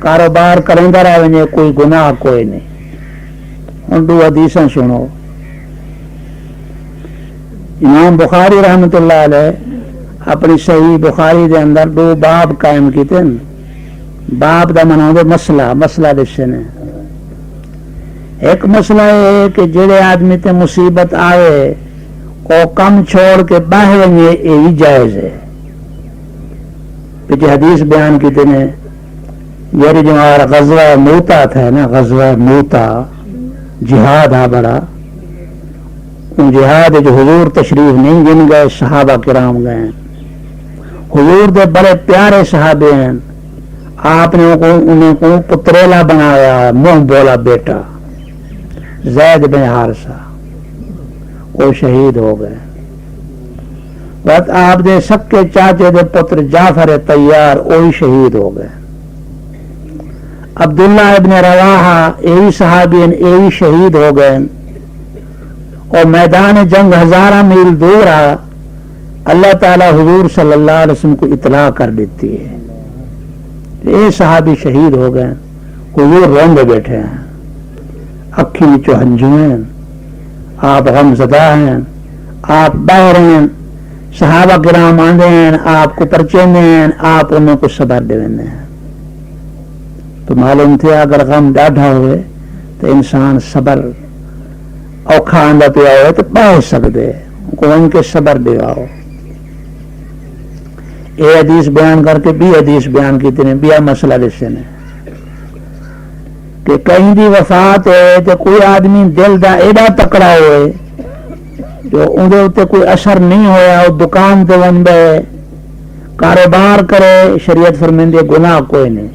کاروبار کرندہ رہ ونجے، کوئی گناہ کوئی نہیں۔ ہن دو حدیثاں سنو، امام بخاری رحمت اللہ علیہ اپنی صحیح بخاری دے اندر 2 باب قائم کیتے ہیں. باب دا مناؤ مسئلہ دسے نے. ایک مسئلہ ہے کہ جڑے آدمی تے مصیبت آئے او کم چھوڑ کے باہر ونجے یہ جائز ہے. پیچھے حدیث بیان کیتے نے یہ جو ہمارا غزوہ موتا تھا نا، غزوہ موتا جہاد ہے بڑا. ان جہاد جو حضور تشریف نہیں گن گئے، صحابہ کرام گئے. حضور دے بڑے پیارے صحابے ہیں. آپ نے انہیں کو پتریلا بنایا، منہ بولا بیٹا زید بن حارثہ. وہ شہید ہو گئے. بس آپ دے سکے چاچے دے پتر جعفر طیار وہی شہید ہو گئے. عبداللہ ابن رواحہ یہی صحابی یہی شہید ہو گئے. اور میدان جنگ 1000 میل دور آ اللہ تعالی حضور صلی اللہ علیہ وسلم کو اطلاع کر دیتی ہے. یہ صحابی شہید ہو گئے. حضور روندے بیٹھے ہیں، اکھی وچوں ہنجو ہیں، آپ غم زدہ ہیں، آپ باہر ہیں. صحابہ کرام آندے ہیں آپ کو پرچیندے ہیں، آپ انہوں کو صبر دیندے ہیں. تو معلوم تھے اگر غم ڈاڈھا ہوئے تو انسان صبر اوکھا آندہ پیا ہوئے تو پاہ سکتے کو ان کے صبر دیواؤ. یہ حدیث بیان کر کے بھی حدیث بیان کی تھی بیا مسئلہ لسے نے کہ کہیں دی وفات ہے تو کوئی آدمی دل دا ایڈا تکڑا ہوئے جو اندے ہوتے کوئی اثر نہیں ہویا، وہ دکان تے ون بے کاروبار کرے، شریعت فرمیندے گناہ کوئی نہیں.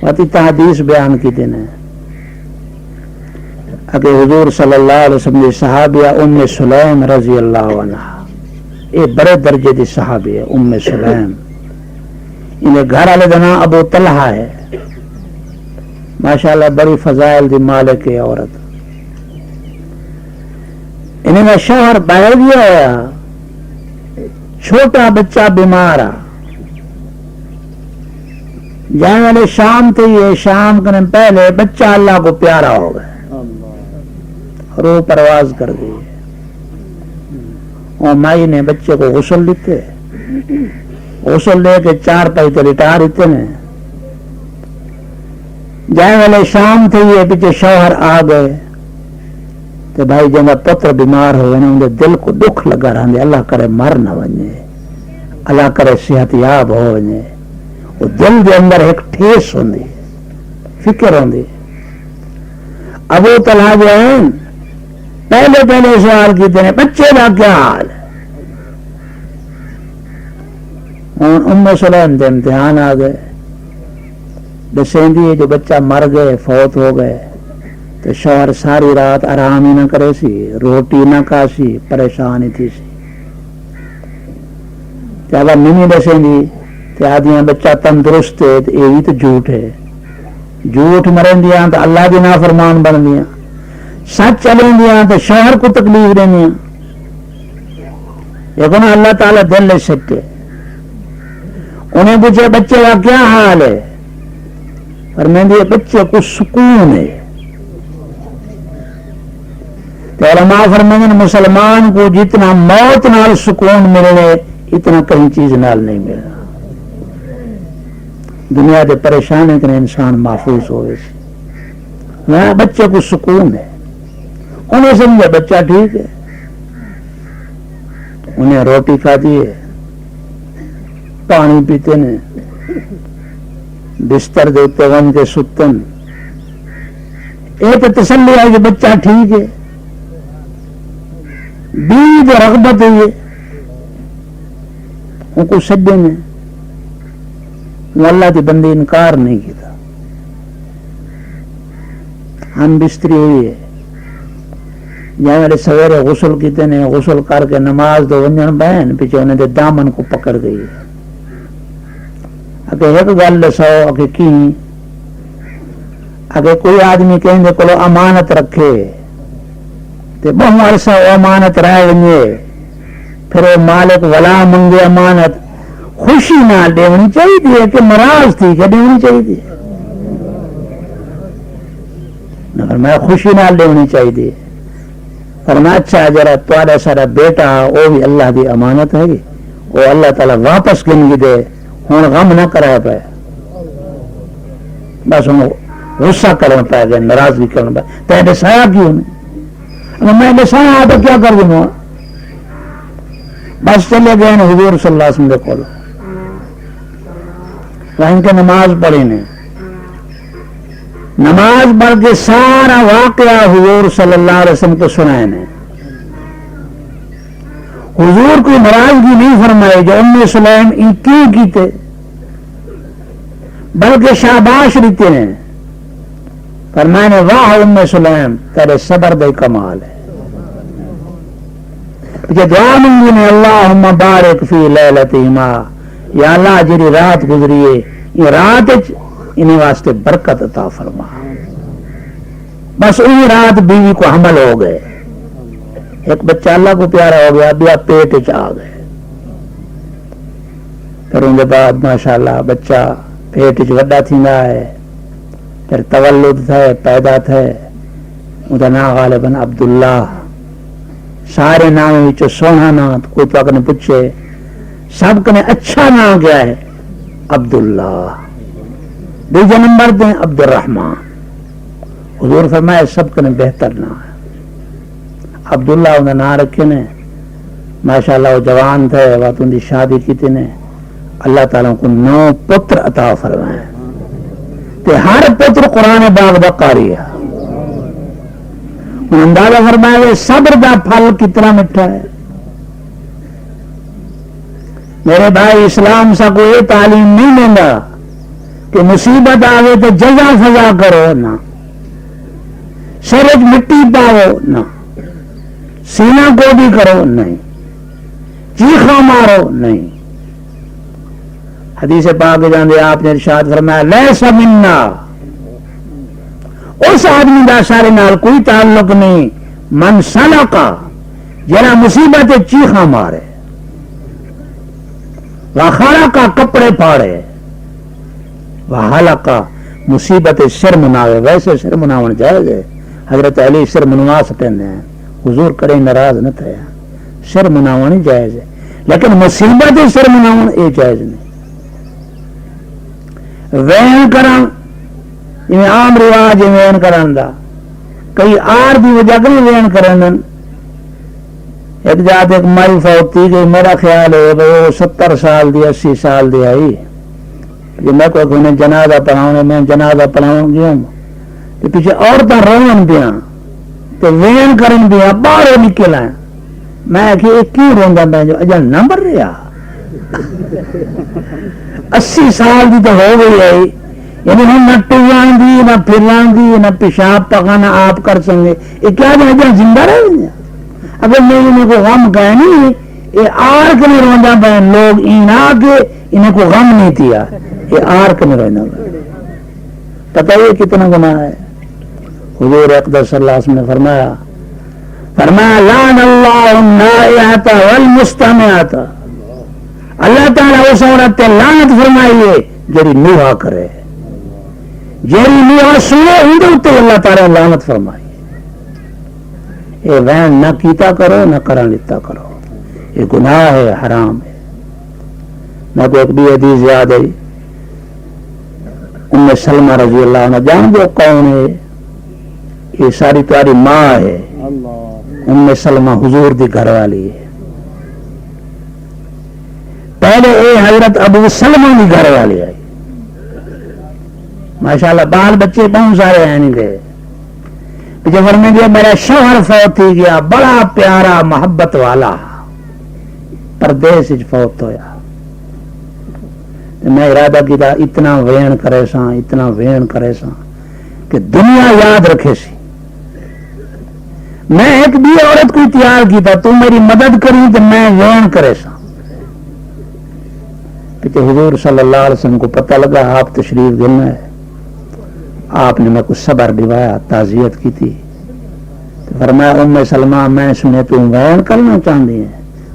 واتی حدیث بیان کی تھی نے کہ حضور صلی اللہ علیہ وسلم صحابیہ ام سلیم رضی اللہ عنہ، یہ بڑے درجے دی صحابی ہے ام سلیم. انہیں گھر والے کا نام ابو طلحہ ہے. ماشاءاللہ بڑی فضائل دی مالک ہے عورت. انہیں کا شوہر باہر گیا ہوا، چھوٹا بچہ بیمار آ جانے والے شام تھے. یہ شام کرنے پہلے بچہ اللہ کو پیارا ہو گیا، روح پرواز کر گئی. اور مائی نے بچے کو غسل دیتے، غسل لے کے 4 پائی لٹا دیتے نے. جانے والے شام تھے، یہ پیچھے شوہر آ گئے تو بھائی جب پتر بیمار ہوئے نا ان دل کو دکھ لگا رہے، اللہ کرے مر نہ ونے، اللہ کرے صحت یاب ہو ونے. وہ دل کے اندر ایک ٹھیس ہوندی، فکر ہوندی. ابو طلحہ جو ہیں پہلے سوال کیتے ہیں بچے کا کیا حال ہے. ام سلیم کے امتحان آ گئے. دسیندی جو بچہ مر گئے، فوت ہو گئے تو شوہر ساری رات آرام ہی نہ کرے سی، روٹی نہ کھاسی، پریشان ہی تھی سی. جب نہیں دسیندی آدیاں بچہ تندرست ہے تو یہ تو جھوٹ ہے. جھوٹ مرن دیا تو اللہ کی نافرمان بن دیا، سچ چلیں دیا تو شوہر کو تکلیف دینیا. دیکھو نا اللہ تعالیٰ دل لے سکے. انہیں پوچھے بچے کا کیا حال ہے، اور میں نے بچے کو سکون ہے. تو علماء فرمائیں مسلمان کو جتنا موت نال سکون ملے اتنا کہیں چیز نال نہیں ملنا. دنیا کے پریشانی کرنے انسان محفوظ ہوئے. بچے کو سکون ہے، انہیں سمجھے بچہ ٹھیک ہے، انہیں روٹی کھاتی ہے، پانی پیتے نے، بستر دیتے غم کے ستن. ایک تسلی ہے کہ بچہ ٹھیک ہے، بیوی جو رغبت ہوئی ہے ان کو سجے نے اللہ کی بندی انکار نہیں کیتا. ہم بستری ہوئی ہے جہاں میرے سویرے غسل کیتے نے، غسل کر کے نماز دو ونجن بہن پیچھے انہیں دے دامن کو پکڑ گئی ہے. اگر ایک گل دسو اگر کی اگر کوئی آدمی کہیں دے کلو امانت رکھے تو بہت عرصہ وہ امانت رہ ونجے، پھر وہ مالک ولا منگے امانت، خوشی نہ دینی چاہیے کہ ناراض تھی کہ دینی چاہیے؟ میں خوشی نہ دینی چاہیے. فرمایا اچھا جرا تھوڑا سارا بیٹا وہ بھی اللہ دی امانت ہے گی، وہ اللہ تعالیٰ واپس گن گی دے، ہوں غم نہ کرایا پائے، بس ہوں غصہ کرنا پائے گا، ناراضگی کرنا پائے، تے دسایا کیوں نہیں؟ میں دسایا آپ کیا کر دوں گا؟ بس چلے گئے حضور صلی اللہ علیہ وسلم کو، ان کے نماز پڑھی نے، نماز پڑھ کے سارا واقعہ حضور صلی اللہ علیہ وسلم کو سنائے نے۔ حضور کوئی ناراضگی نہیں فرمائی جو ام سلیم ان کیوں کیتے، بلکہ شاباش دیتے ہیں، فرمائے نے واہ ام سلیم تیرے صبر دے کمال ہے۔ کہ دعا منگی نے اللہم بارک فی لیلتہما، یا اللہ جی رات گزریے یہ رات انہیں واسطے برکت عطا فرما۔ بس انہی رات بیوی کو حمل ہو گئے، ایک بچہ اللہ کو پیارا ہو گیا، بیا پیٹ چ آ گئے، پھر ان کے بعد ماشاءاللہ بچہ پیٹ چ وڈا تھیندا ہے، پھر تولد تھے پیدا تھے، ان کا نام غالباً عبداللہ، سارے نام وچوں سونا نام، کوئی تو نے پوچھے سب کنے اچھا نام کیا ہے؟ عبداللہ۔ دوسرے نمبر دیں عبد الرحمن، حضور فرمائے سب کنے بہتر نام ہے عبداللہ، انہیں نام رکھے نے، ماشاءاللہ وہ جوان تھے، وقت ان کی شادی کی تھی نے، اللہ تعالیٰ کو 9 پتر عطا فرمائے، تے ہر پتر قرآن باغ دا قاری ہے۔ اندازہ فرمائے صبر دا پھل کتنا میٹھا ہے۔ میرے بھائی اسلام سا کوئی تعلیم نہیں دینا کہ مصیبت آئے تو جزا فضا کرو نہ، سر مٹی پاؤ نہ، سینہ کو بھی کرو نہیں، چیخا مارو نہیں۔ حدیث پاک جاندے آپ نے ارشاد فرمایا لیس منا، اس آدمی دا سارے نال کوئی تعلق نہیں، من سلقا جنا مصیبت چیخا مارے، وخلقا کپڑے پاڑے، وحلقا مصیبت سر مناوے، ویسے سر مناون جائز ہے، حضرت علی سر منوا سکتے ہیں، حضور کرے ناراض نہ تھے، سر مناون جائز ہے، لیکن مصیبت سر مناون یہ جائز نہیں۔ وین کرن جویں عام رواج وین کرن دا، کئی آر دی وجہ کر وین کرن، ایک جات ایک مائی فوت تھی کہ میرا خیال ہے وہ 70 سال دی 80 سال دی آئی، جو میں کوئی انہیں جنازہ پڑھاؤں، میں جنازہ پڑھاؤں گیا تو پیچھے عورتیں رون دیا تو وین کرن دیا، باہر نکل آئے، میں کہ یہ کیوں روندا میں جو اجل نمبر رہا 80 سال دی تو ہو گئی ہے، یعنی ہم نہ ٹوان دی نہ پھران دی نہ پیشاب پکانا آپ کر سکیں، یہ کیا جو زندہ رہے ہیں؟ اگر میں انہیں کو غم کہا نہیں، یہ آر کے نہیں روندا پہ لوگ این آ کے انہیں کو غم نہیں دیا، یہ آر کے نہیں روندا پہ، پتہ یہ کتنا گناہ ہے۔ حضور اقدس صلی اللہ علیہ وسلم نے فرمایا لعن اللہ النائحۃ والمستمعۃ، اللہ تعالیٰ اس عورت تے لعنت فرمائیے جڑی نوحہ کرے، جیری نوحہ سنے ان دے تے اللہ تعالیٰ لعنت فرمائیے۔ یہ وین نہ کیتا کرو نہ کرن لیتا کرو، یہ گناہ ہے، حرام ہے۔ میں کو ایک بھی حدیث یاد ہے، ام سلمہ رضی اللہ عنہ، جان دو کون ہے؟ یہ ساری تمہاری ماں ہے، ام سلمہ حضور دی گھر والی ہے، پہلے اے حضرت ابو سلمہ دی گھر والی آئی، ماشاءاللہ بال بچے بہت سارے ہیں نہیں گئے، پیچھے فرمائیں گے میرا شوہر فوت ہی گیا، بڑا پیارا محبت والا، پردیس فوت ہویا، میں ارادہ کیا اتنا وین کرے سا، اتنا وین کرے سا کہ دنیا یاد رکھے سی۔ میں ایک بھی عورت کو تیار کی تھا، تم میری مدد کری تو میں وین کرے سا۔ کہ حضور صلی اللہ علیہ وسلم کو پتہ لگا آپ تشریف دینا ہے، آپ نے میں کو صبر دوایا، تعزیت کی تھی، تو فرمایا ام سلمہ میں سنے تم وین کرنا چاہتی ہے؟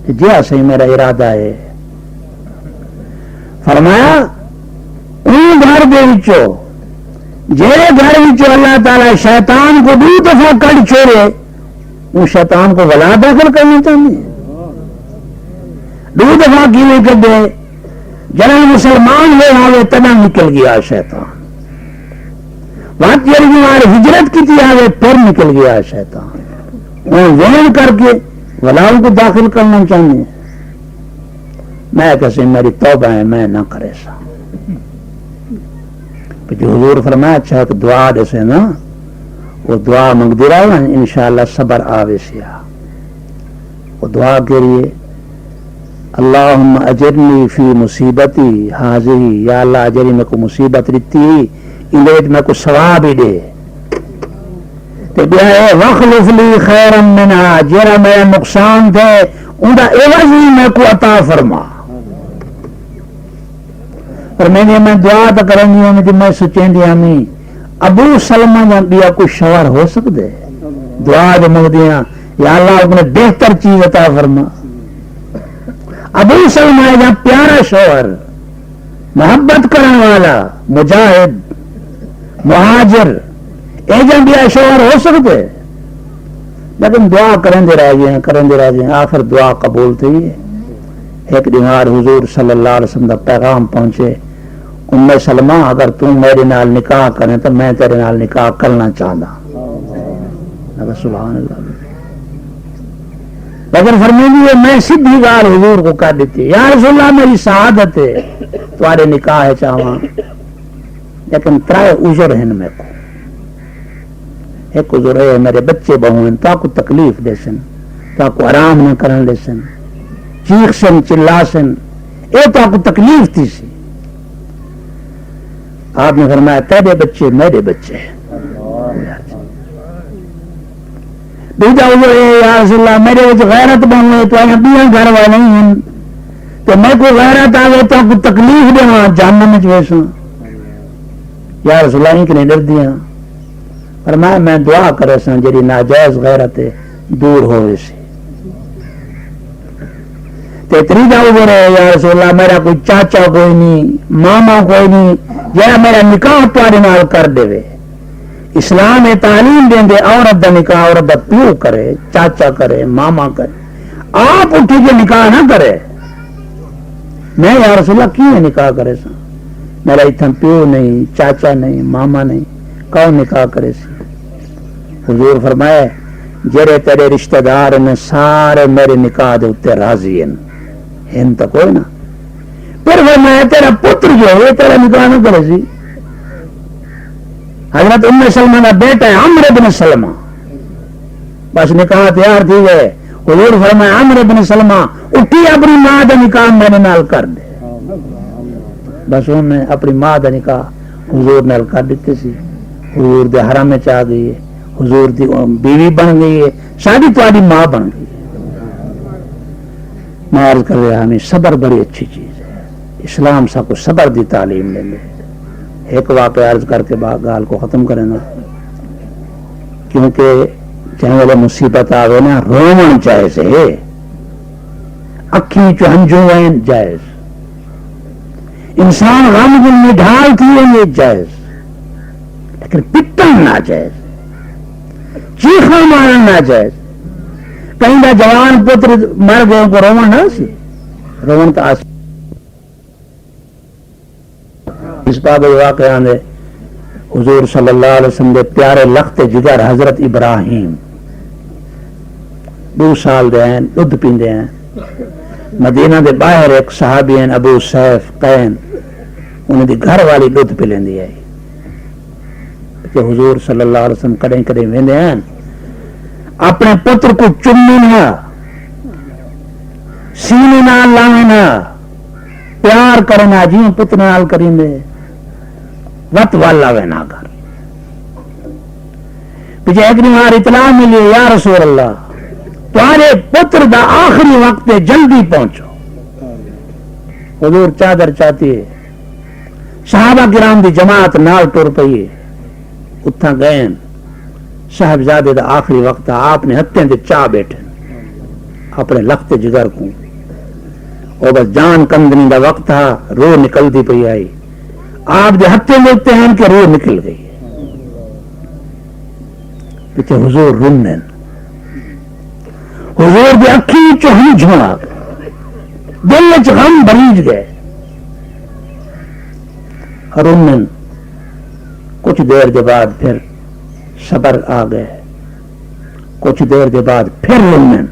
جی صحیح میرا ارادہ ہے۔ فرمایا ان گھر دے وچوں جے گھر وچوں اللہ تعالی شیطان کو 2 دفعہ کٹ چھوڑے وہ شیطان کو ولا داخل کرنا چاہتے ہیں. 2 دفعہ کیویں کدے جنا مسلمان ہوئے آوے تنا نکل گیا شیطان. بات یہ ہمارے ہجرت کی تھی آوے پھر نکل گیا شیطان. وہ ذہن کر کے ولاؤں کو داخل کرنا چاہتے ہیں. میں کیسے میری توبہ ہے میں نہ کرے سا. جو حضور فرمایا اچھا ایک دعا جیسے نا وہ دعا منگتی رہا انشاءاللہ صبر آوے سیا. وہ دعا کے لیے اللہم اجرنی فی مصیبتی حاضری یا اللہ اجری میں کو مصیبت رتی انہیں میں کو ثواب ہی دے. وخلف لی خیرا منہا جرا میرا نقصان تھے ان کا عوض ہی میں کو عطا فرما. پر میں دعا تو کریں گی میں سوچیں دیا میں ابو سلمہ یا بیا کوئی شوہر ہو سکتے دعا جو منگدیاں یا اللہ اپنے بہتر چیز عطا فرما. ابو سلمہ یا پیارا شوہر محبت کرنے والا مجاہد مہاجر ایجا بیا شوہر ہو سکتے لیکن دعا کریں دے رہ جائیں آخر دعا قبول تھی. ایک دنار حضور صلی اللہ علیہ وسلم کا پیغام پہنچے ام سلمہ اگر تم میرے نال نکاح کریں تو میں تیرے نال نکاح کرنا چاہتا. سبحان اللہ. لیکن فرمائیں گے میں سیدھی گال حضور کو کہہ دیتی یا رسول اللہ میری سعادت ہے تمہارے نکاح ہے چاہواں لیکن 3 عذر ہیں میں کو. ایک عذر ہے میرے بچے بہو ہیں تو کو تکلیف دے سن تو کو آرام نہ کرن دے سن چیخ سن چلا سن اے تو کو تکلیف تھی سی. آپ نے فرمایا تیرے بچے میرے بچے. دوسرا عذر ہے یا رسول اللہ میرے وچ غیرت بن ہوئے تو بیاں گھر والے ہیں تو میں کو غیرت آ گئے تو کو تکلیف دے جہنم وچ ویساں. یا رسول اللہ کہ نہیں ڈر دیا فرمایا میں دعا کرے سا جی ناجائز غیرت دور ہوئے سی. تیسری عذر ہے یا رسول اللہ میرا کوئی چاچا کوئی نہیں ماما کوئی نہیں جہاں میرا نکاح تھوڑے نال کر دے. اسلام تعلیم دیں دے عورت دا نکاح عورت دا پیو کرے چاچا کرے ماما کرے آپ اٹھی کے نکاح نہ کرے. میں یا رسول اللہ کیوں نکاح کرے سا میرا اتنا پیو نہیں چاچا نہیں ماما نہیں کون نکاح کرے سی. حضور فرمائے جڑے تیرے رشتہ دار نے سارے میرے نکاح دے اتنے راضی ہیں تو کوئی نہ. پھر فرمایا تیرا پتر جو ہے تیرا نکاح نہ کرے سی. حضرت ام سلمہ کا بیٹا ہے عمرو بن سلمہ بس نکاح تیار تھی گئے. حضور فرمایا عمرو بن سلمہ اٹھی اپنی ماں کا نکاح میرے نال کر دے. بس انہوں نے اپنی ماں کا نکاح حضور نال کر دیتے سی. حضور دے حرم میں چاہ گئی ہے حضور دی بیوی بن گئی ہے شادی تاری ماں بن گئی. میں عرض کر رہا ہمیں صبر بڑی اچھی چیز ہے. اسلام سا کو صبر دی تعلیم لے لے. ایک واقعہ عرض کر کے گال کو ختم کریں نا کیونکہ چاہے والے مصیبت آ گئے نا رومن جائز ہے اکھی چہنجو ہیں جائز انسان غم دل میں ڈھال تھی یہ جائز لیکن پٹن نہ جائز چیخا مارن نہ جائز. کہیں دا جوان پتر مر گئے کو رومن نہ سی رومن کا اس باب واقعہ نے حضور صلی اللہ علیہ وسلم دے پیارے لخت جگر حضرت ابراہیم 2 سال دے ہیں دودھ پیندے ہیں. مدینہ دے باہر ایک صحابی ہیں ابو سیف قین انہیں دی گھر والی دودھ پی لیندی ہے کہ حضور صلی اللہ علیہ وسلم کڑیں کڑیں ویندے ہیں اپنے پتر کو چمنا سینے نال لانا پیار کرنا جی پتر نال کریں دے وت والا وینا کر. پیچھے ایک نمار اطلاع ملی یا رسول اللہ تمہارے پتر دا آخری وقت جلدی پہنچو. حضور چادر چاہتی ہے صحابہ کرام دی جماعت نال ٹر پئی اتھا گئے صاحبزادے دا آخری وقت آپ نے ہتھیں دے چاہ بیٹھے اپنے لخت جگر کو اور بس جان کندنی دا وقت تھا روح نکلتی پئی آئی آپ دے ہتھیں دیکھتے ہیں کہ روح نکل گئی پیچھے حضور رنن حضور دی اکھی چو ہنجھوں آ گئے، دل وچ غم بریج گئے، اور انہوں کچھ دیر کے بعد پھر صبر آ گئے، کچھ دیر کے بعد پھر انہوں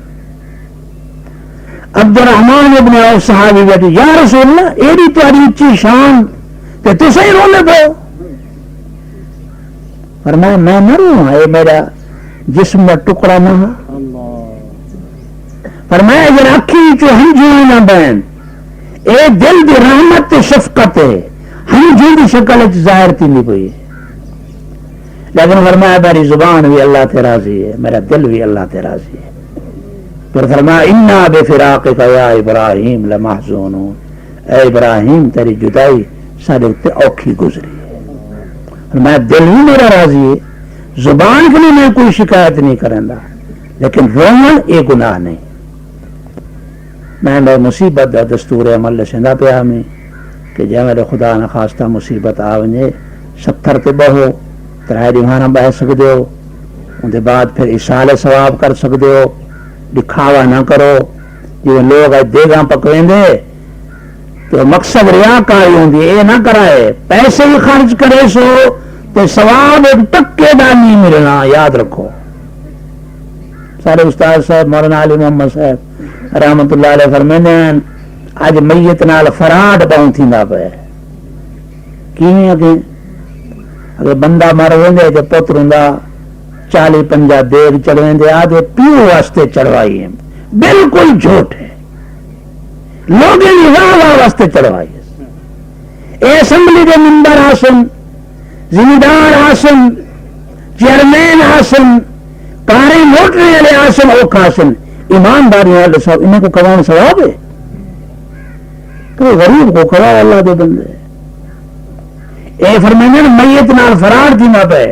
عبد الرحمان ابن عوف صحابی بیٹھے، یا رسول اللہ ایڈی تاری اچھی شان تے تسے ہی رونے پو؟ فرمایا میں نہ رواں، اے میرا جسم کا ٹکڑا نہ ہو۔ فرمایا اگر اکھی چو ہنجھوں نہ بین، اے دل دی رحمت تے شفقت ہے، ہنجھوں دی شکل وچ ظاہر تھی نہیں پئی، لیکن فرمایا میری زبان بھی اللہ تے راضی ہے، میرا دل بھی اللہ تے راضی ہے۔ پھر فرمایا انا بفراقک یا ابراہیم لمحزونون، اے ابراہیم تیری جدائی سارے تے اوکھی گزری ہے۔ فرمایا دل بھی میرا راضی ہے، زبان کے لیے میں کوئی شکایت نہیں کرندا، لیکن رومن یہ گناہ نہیں۔ میں مصیبت دا دستور عمل سندا پیا میں کہ جے میرے خدا نہ خواستہ مصیبت آ ونجے 70 تے بہو، 3 دیوانہ بہ سکتے ہو، ان کے بعد پھر اصال ثواب کر سکتے ہو، دکھاوا نہ کرو، جو لوگ دیگاں پکویں دے تو مقصد ریاکاری ہوندی، یہ نہ کرائے، پیسے ہی خرچ کرے سو تو ثواب ایک ٹکے دا نہیں ملنا، یاد رکھو۔ سارے استاد صاحب مولانا علی محمد صاحب رحمت اللہ علیہ فرمیندے ہیں اج میت نال فراڈ باؤں تھیندا پیا، کیویں کہ اگر بندہ مر ویندے تے پتر ہوندا 40-50 دیگ چڑھویں آدھے پیو واسطے چڑھوائی ہیں، بالکل جھوٹ ہے، لوگوں نے واہ واہ واسطے چڑھوائی ہے۔ اے اسمبلی کے ممبر آسن، زمیندار آسن، چیئرمین آسن، کاریں موٹریں والے آسن، اوکھ آسن، ایمانداری والے سب انہیں کو کماؤں ثواب ہے؟ تو غریب کو کھوا اللہ دے بندے اے فرمائیں میت نال فرار تھی نہ پے،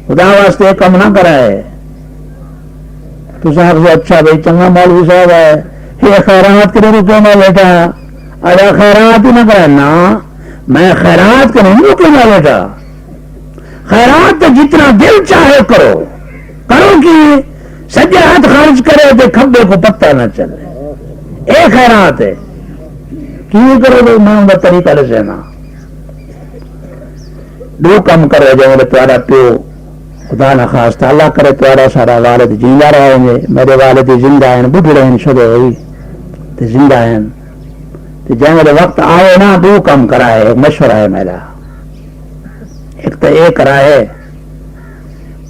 خدا واسطے کم نہ کرائے۔ تو صاحب سے اچھا بھائی چنگا مولوی صاحب ہے، یہ خیرات کرے رکے نہ بیٹا، اجا خیرات ہی نہ کرے، نہ میں خیرات کرنے رکے نہ بیٹا، خیرات تو جتنا دل چاہے کرو، کرو کہ سجے ہاتھ خرچ کرے تو کھبے کو پتہ نہ چلے، اے خیرات ہے، کیوں کرو تو میں ان کا طریقہ لسینا دو کم کرے جو میرے پیارا پیو خدا نہ خواستہ اللہ کرے پیارا سارا والد جیندہ رہیں گے، میرے والد زندہ ہیں، بڑھڑے ہیں، شدے ہوئی تو زندہ ہیں، تو جب میرے وقت آئے نا دو کم کرائے، ایک مشورہ ہے میرا، ایک تو ایک کرائے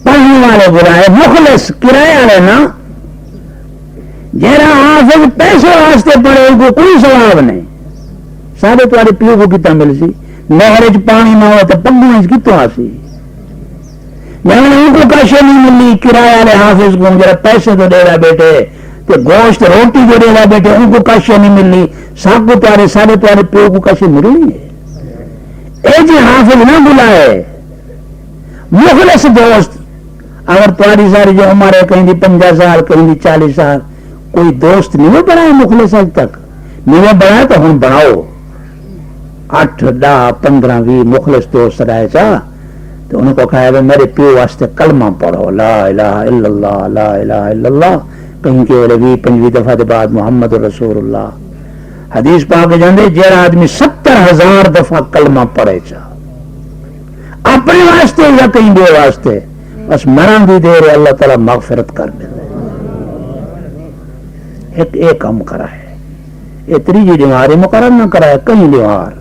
پڑھنے والے برائے مخلص کرائے والے نا، جیرا حافظ پیسے واسطے پڑھے کو کوئی ثواب نہیں، سارے تمہارے پیو کو کتنا مل سی، نہر پانی نہ ہو تو پگوں کتوں آسی، جب ان کو کشے نہیں ملی، کرایہ والے حافظ کو جرا پیسے تو دے رہا بیٹے، تو گوشت روٹی جو دے رہا بیٹے ان کو کشے نہیں ملی، سب کو تمہارے سارے تمہارے پیو کو کشے ملنی ہے۔ اے جی حافظ نہ بلائے، مخلص دوست، اگر تمہاری ساری جو عمر ہے کہیں دی 50 سال کہیں دی 40 سال، کوئی دوست نہیں بنائے مخلص اج تک نہیں بنایا تو ہوں بناؤ، 8 10 15 20 مخلص دوست رہے چاہ تو انہوں کو کہا ہے میرے پیو واسطے کلمہ پڑھو، لا الہ الا اللہ لا الہ الا اللہ، کہیں کہ 20-25 دفعہ دے بعد محمد رسول اللہ، حدیث پاک جاندے جیڑا آدمی 70,000 دفعہ کلمہ پڑھے چاہ اپنے واسطے یا کہیں دے واسطے، بس مران دی دیر اللہ تعالیٰ مغفرت کر دے۔ ایک کم کرا ہے، یہ تریجی دیواری مقرر نہ کرا ہے کہیں دیوار،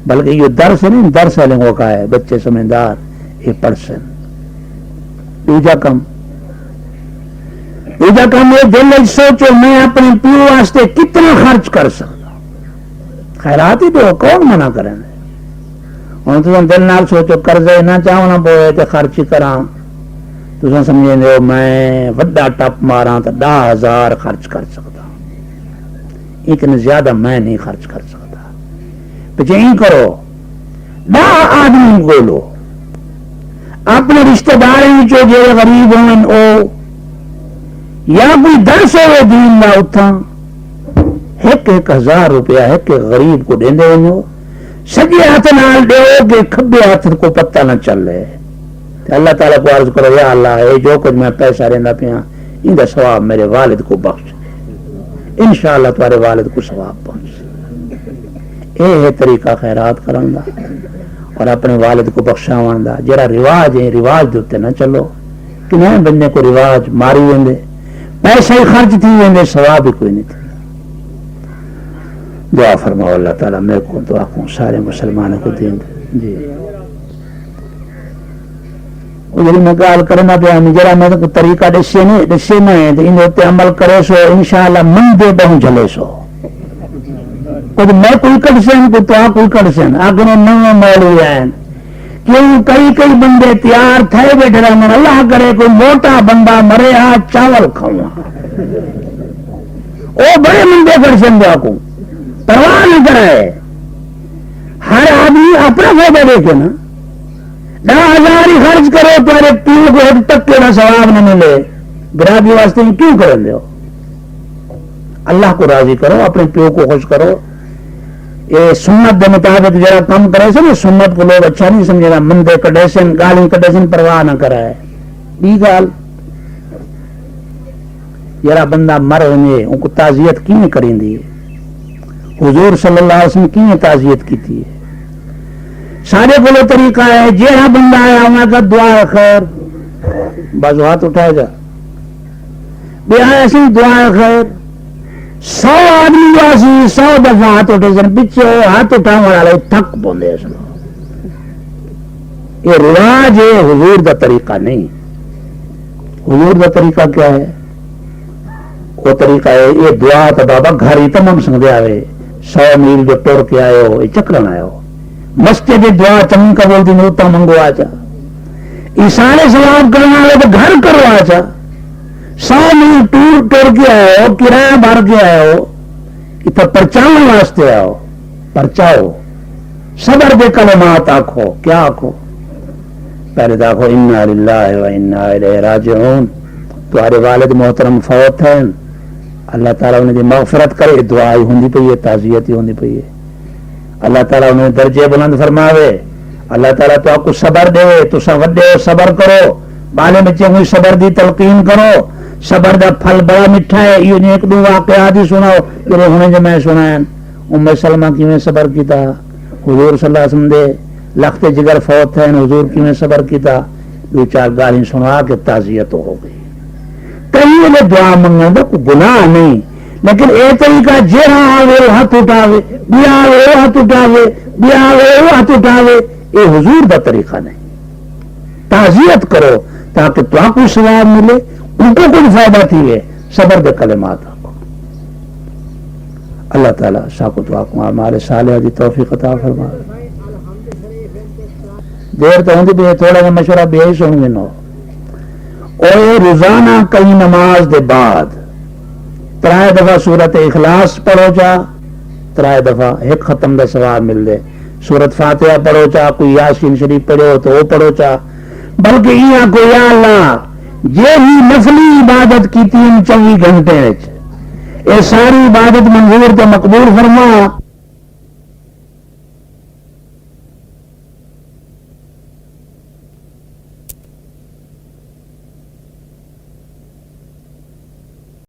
بلکہ یہ درس نہیں، درس والوں کا ہے، بچے سمجھدار یہ پڑھسن۔ دوجا کم یہ دل سوچو میں اپنے پیو واسطے کتنا خرچ کر سکتا، خیرات ہی دو، کون منع کریں؟ ہوں تو دل نال سوچو قرضے نہ چاہنا پوے تو خرچ کراں، تو سمجھیں دے میں وڈا ٹپ ماراں تو 10,000 خرچ کر سکتا، اتنے زیادہ میں نہیں خرچ کر سکتا۔ پچھیں کرو 10 آدمی بولو، اپنے رشتہ داروں جو غریب ہوں او یا کوئی درس ہوئے دین نہ اتھاں 1,000 روپیہ ایک غریب کو دیندے ہو، سجے ہاتھ نال دیو کہ کھبے ہاتھ کو پتہ نہ چل رہے، اللہ تعالیٰ کو عرض کرو یا اللہ یہ جو کچھ میں پیسہ رہنا پیا ان کا ثواب میرے والد کو بخش انشاءاللہ تمہارے والد کو ثواب پہنچ یہ ہے طریقہ خیرات کرن دا اور اپنے والد کو بخشاون دا جڑا رواج ہے رواج دے تے نہ چلو کہ نہ بندے کو رواج ماری ویندے پیسے ہی خرچ تھی ویندے ثواب ہی کوئی نہیں تھی دعا فرماؤ اللہ تعالیٰ میرے کو دعا کو سارے مسلمانوں کو دین دے جی وہ میں گال کرنا پیا جرا میں طریقہ دسے نہ تو ان عمل کرے سو انشاءاللہ من دے بہوں جلے سو کچھ میں کوئی کر سین کوئی تو کوئی کر سین آگے نو مولوی ہیں کیوں کئی بندے تیار تھے بیٹھے رہے اللہ کرے کوئی موٹا بندہ مرے ہاں چاول کھاؤں وہ بڑے بندے کر سین دعا کو پرواہ نہیں کرے ہر آدمی اپنا فائدہ دیکھے نا 10,000 ہی خرچ کرو تمہارے پیو کو ایک تک کے ثواب نہ ملے برادری واسطے میں کیوں کریں دے اللہ کو راضی کرو اپنے پیو کو خوش کرو یہ سنت کے مطابق جرا کم کرے سے نا سنت کو لوگ اچھا نہیں سمجھے گا مندے کڈیسن گالی کڈیسن پرواہ نہ کرائے بی گال جرا بندہ مر ونے ان کو تعزیت کیوں کریں دی حضور صلی اللہ علیہ وسلم کیوں تعزیت کی تھی سارے کو طریقہ ہے جہاں بندہ آیا وہاں کا دعا خیر بازو ہاتھ اٹھائے جا بے ایسی دعا خیر 100 آدمی آسی 100 دفعہ ہاتھ اٹھے سن پیچھے ہاتھ اٹھا والے تھک پوندے سن یہ رواج ہے حضور دا طریقہ نہیں حضور دا طریقہ کیا ہے وہ طریقہ ہے یہ دعا تو بابا گھر ہی تمام سنگ دے آئے 100 میل جو ٹور کے آئے ہو یہ چکرن آئے ہو مسجد دعا چنگ کا بولتی نوتا منگو آچا اشارے سواب کرنا ہے تو گھر کرو آچا 100 میل ٹور کے آئے ہو کرایہ بھر کے آئے ہو اتنا پرچاؤ واسطے آؤ پرچاؤ صبر دے کلمات آکھو کیا آکھو پہلے دیکھو انا للہ و انا الیہ راجعون تمہارے والد محترم فوت ہیں اللہ تعالیٰ انہیں دی مغفرت کرے دعا ہی ہوندی پئی ہے تعزیت ہی ہوندی پئی ہے اللہ تعالیٰ انہیں درجے بلند فرماوے اللہ تعالیٰ تو آپ کو صبر دے تو وڈے صبر کرو بالے بچے ہوئی صبر دی تلقین کرو صبر دا پھل بڑا میٹھا ہے یہ ایک دو واقعات ہی سناؤ جو ہونے جو میں سنائیں ام سلمہ کی میں صبر کیتا حضور صلی اللہ علیہ وسلم دے لخت جگر فوت ہیں حضور کی میں صبر کیتا 2-4 گالی سنا کے تعزیت ہو گئی کہیں انہیں دعا منگا دا کوئی گناہ نہیں لیکن اے طریقہ جہاں آوے وہ ہاتھ اٹھاوے بیا آوے وہ ہاتھ اٹھاوے بیا آوے وہ ہاتھ اٹھاوے یہ حضور دا طریقہ نہیں تعزیت کرو تاکہ تو آپ کو ثواب ملے ان کو کوئی فائدہ تھی ہے صبر دے کلمات آکو اللہ تعالیٰ ساکو تو آپ کو ہمارے صالحہ دی توفیق عطا فرما دیر تو ہوندی بھی تھوڑا سا مشورہ بھی ہی سنوں گے نو اور روزانہ کئی نماز دے بعد 3 دفعہ سورت اخلاص پڑھو چا 3 دفعہ ایک ختم دا ثواب مل دے سورت فاتحہ پڑھو چا کوئی یاسین شریف پڑھو تو وہ پڑھو چا بلکہ یہ کو یا اللہ یہ ہی نفلی عبادت کی 24 گھنٹے یہ ساری عبادت منظور تو مقبول فرما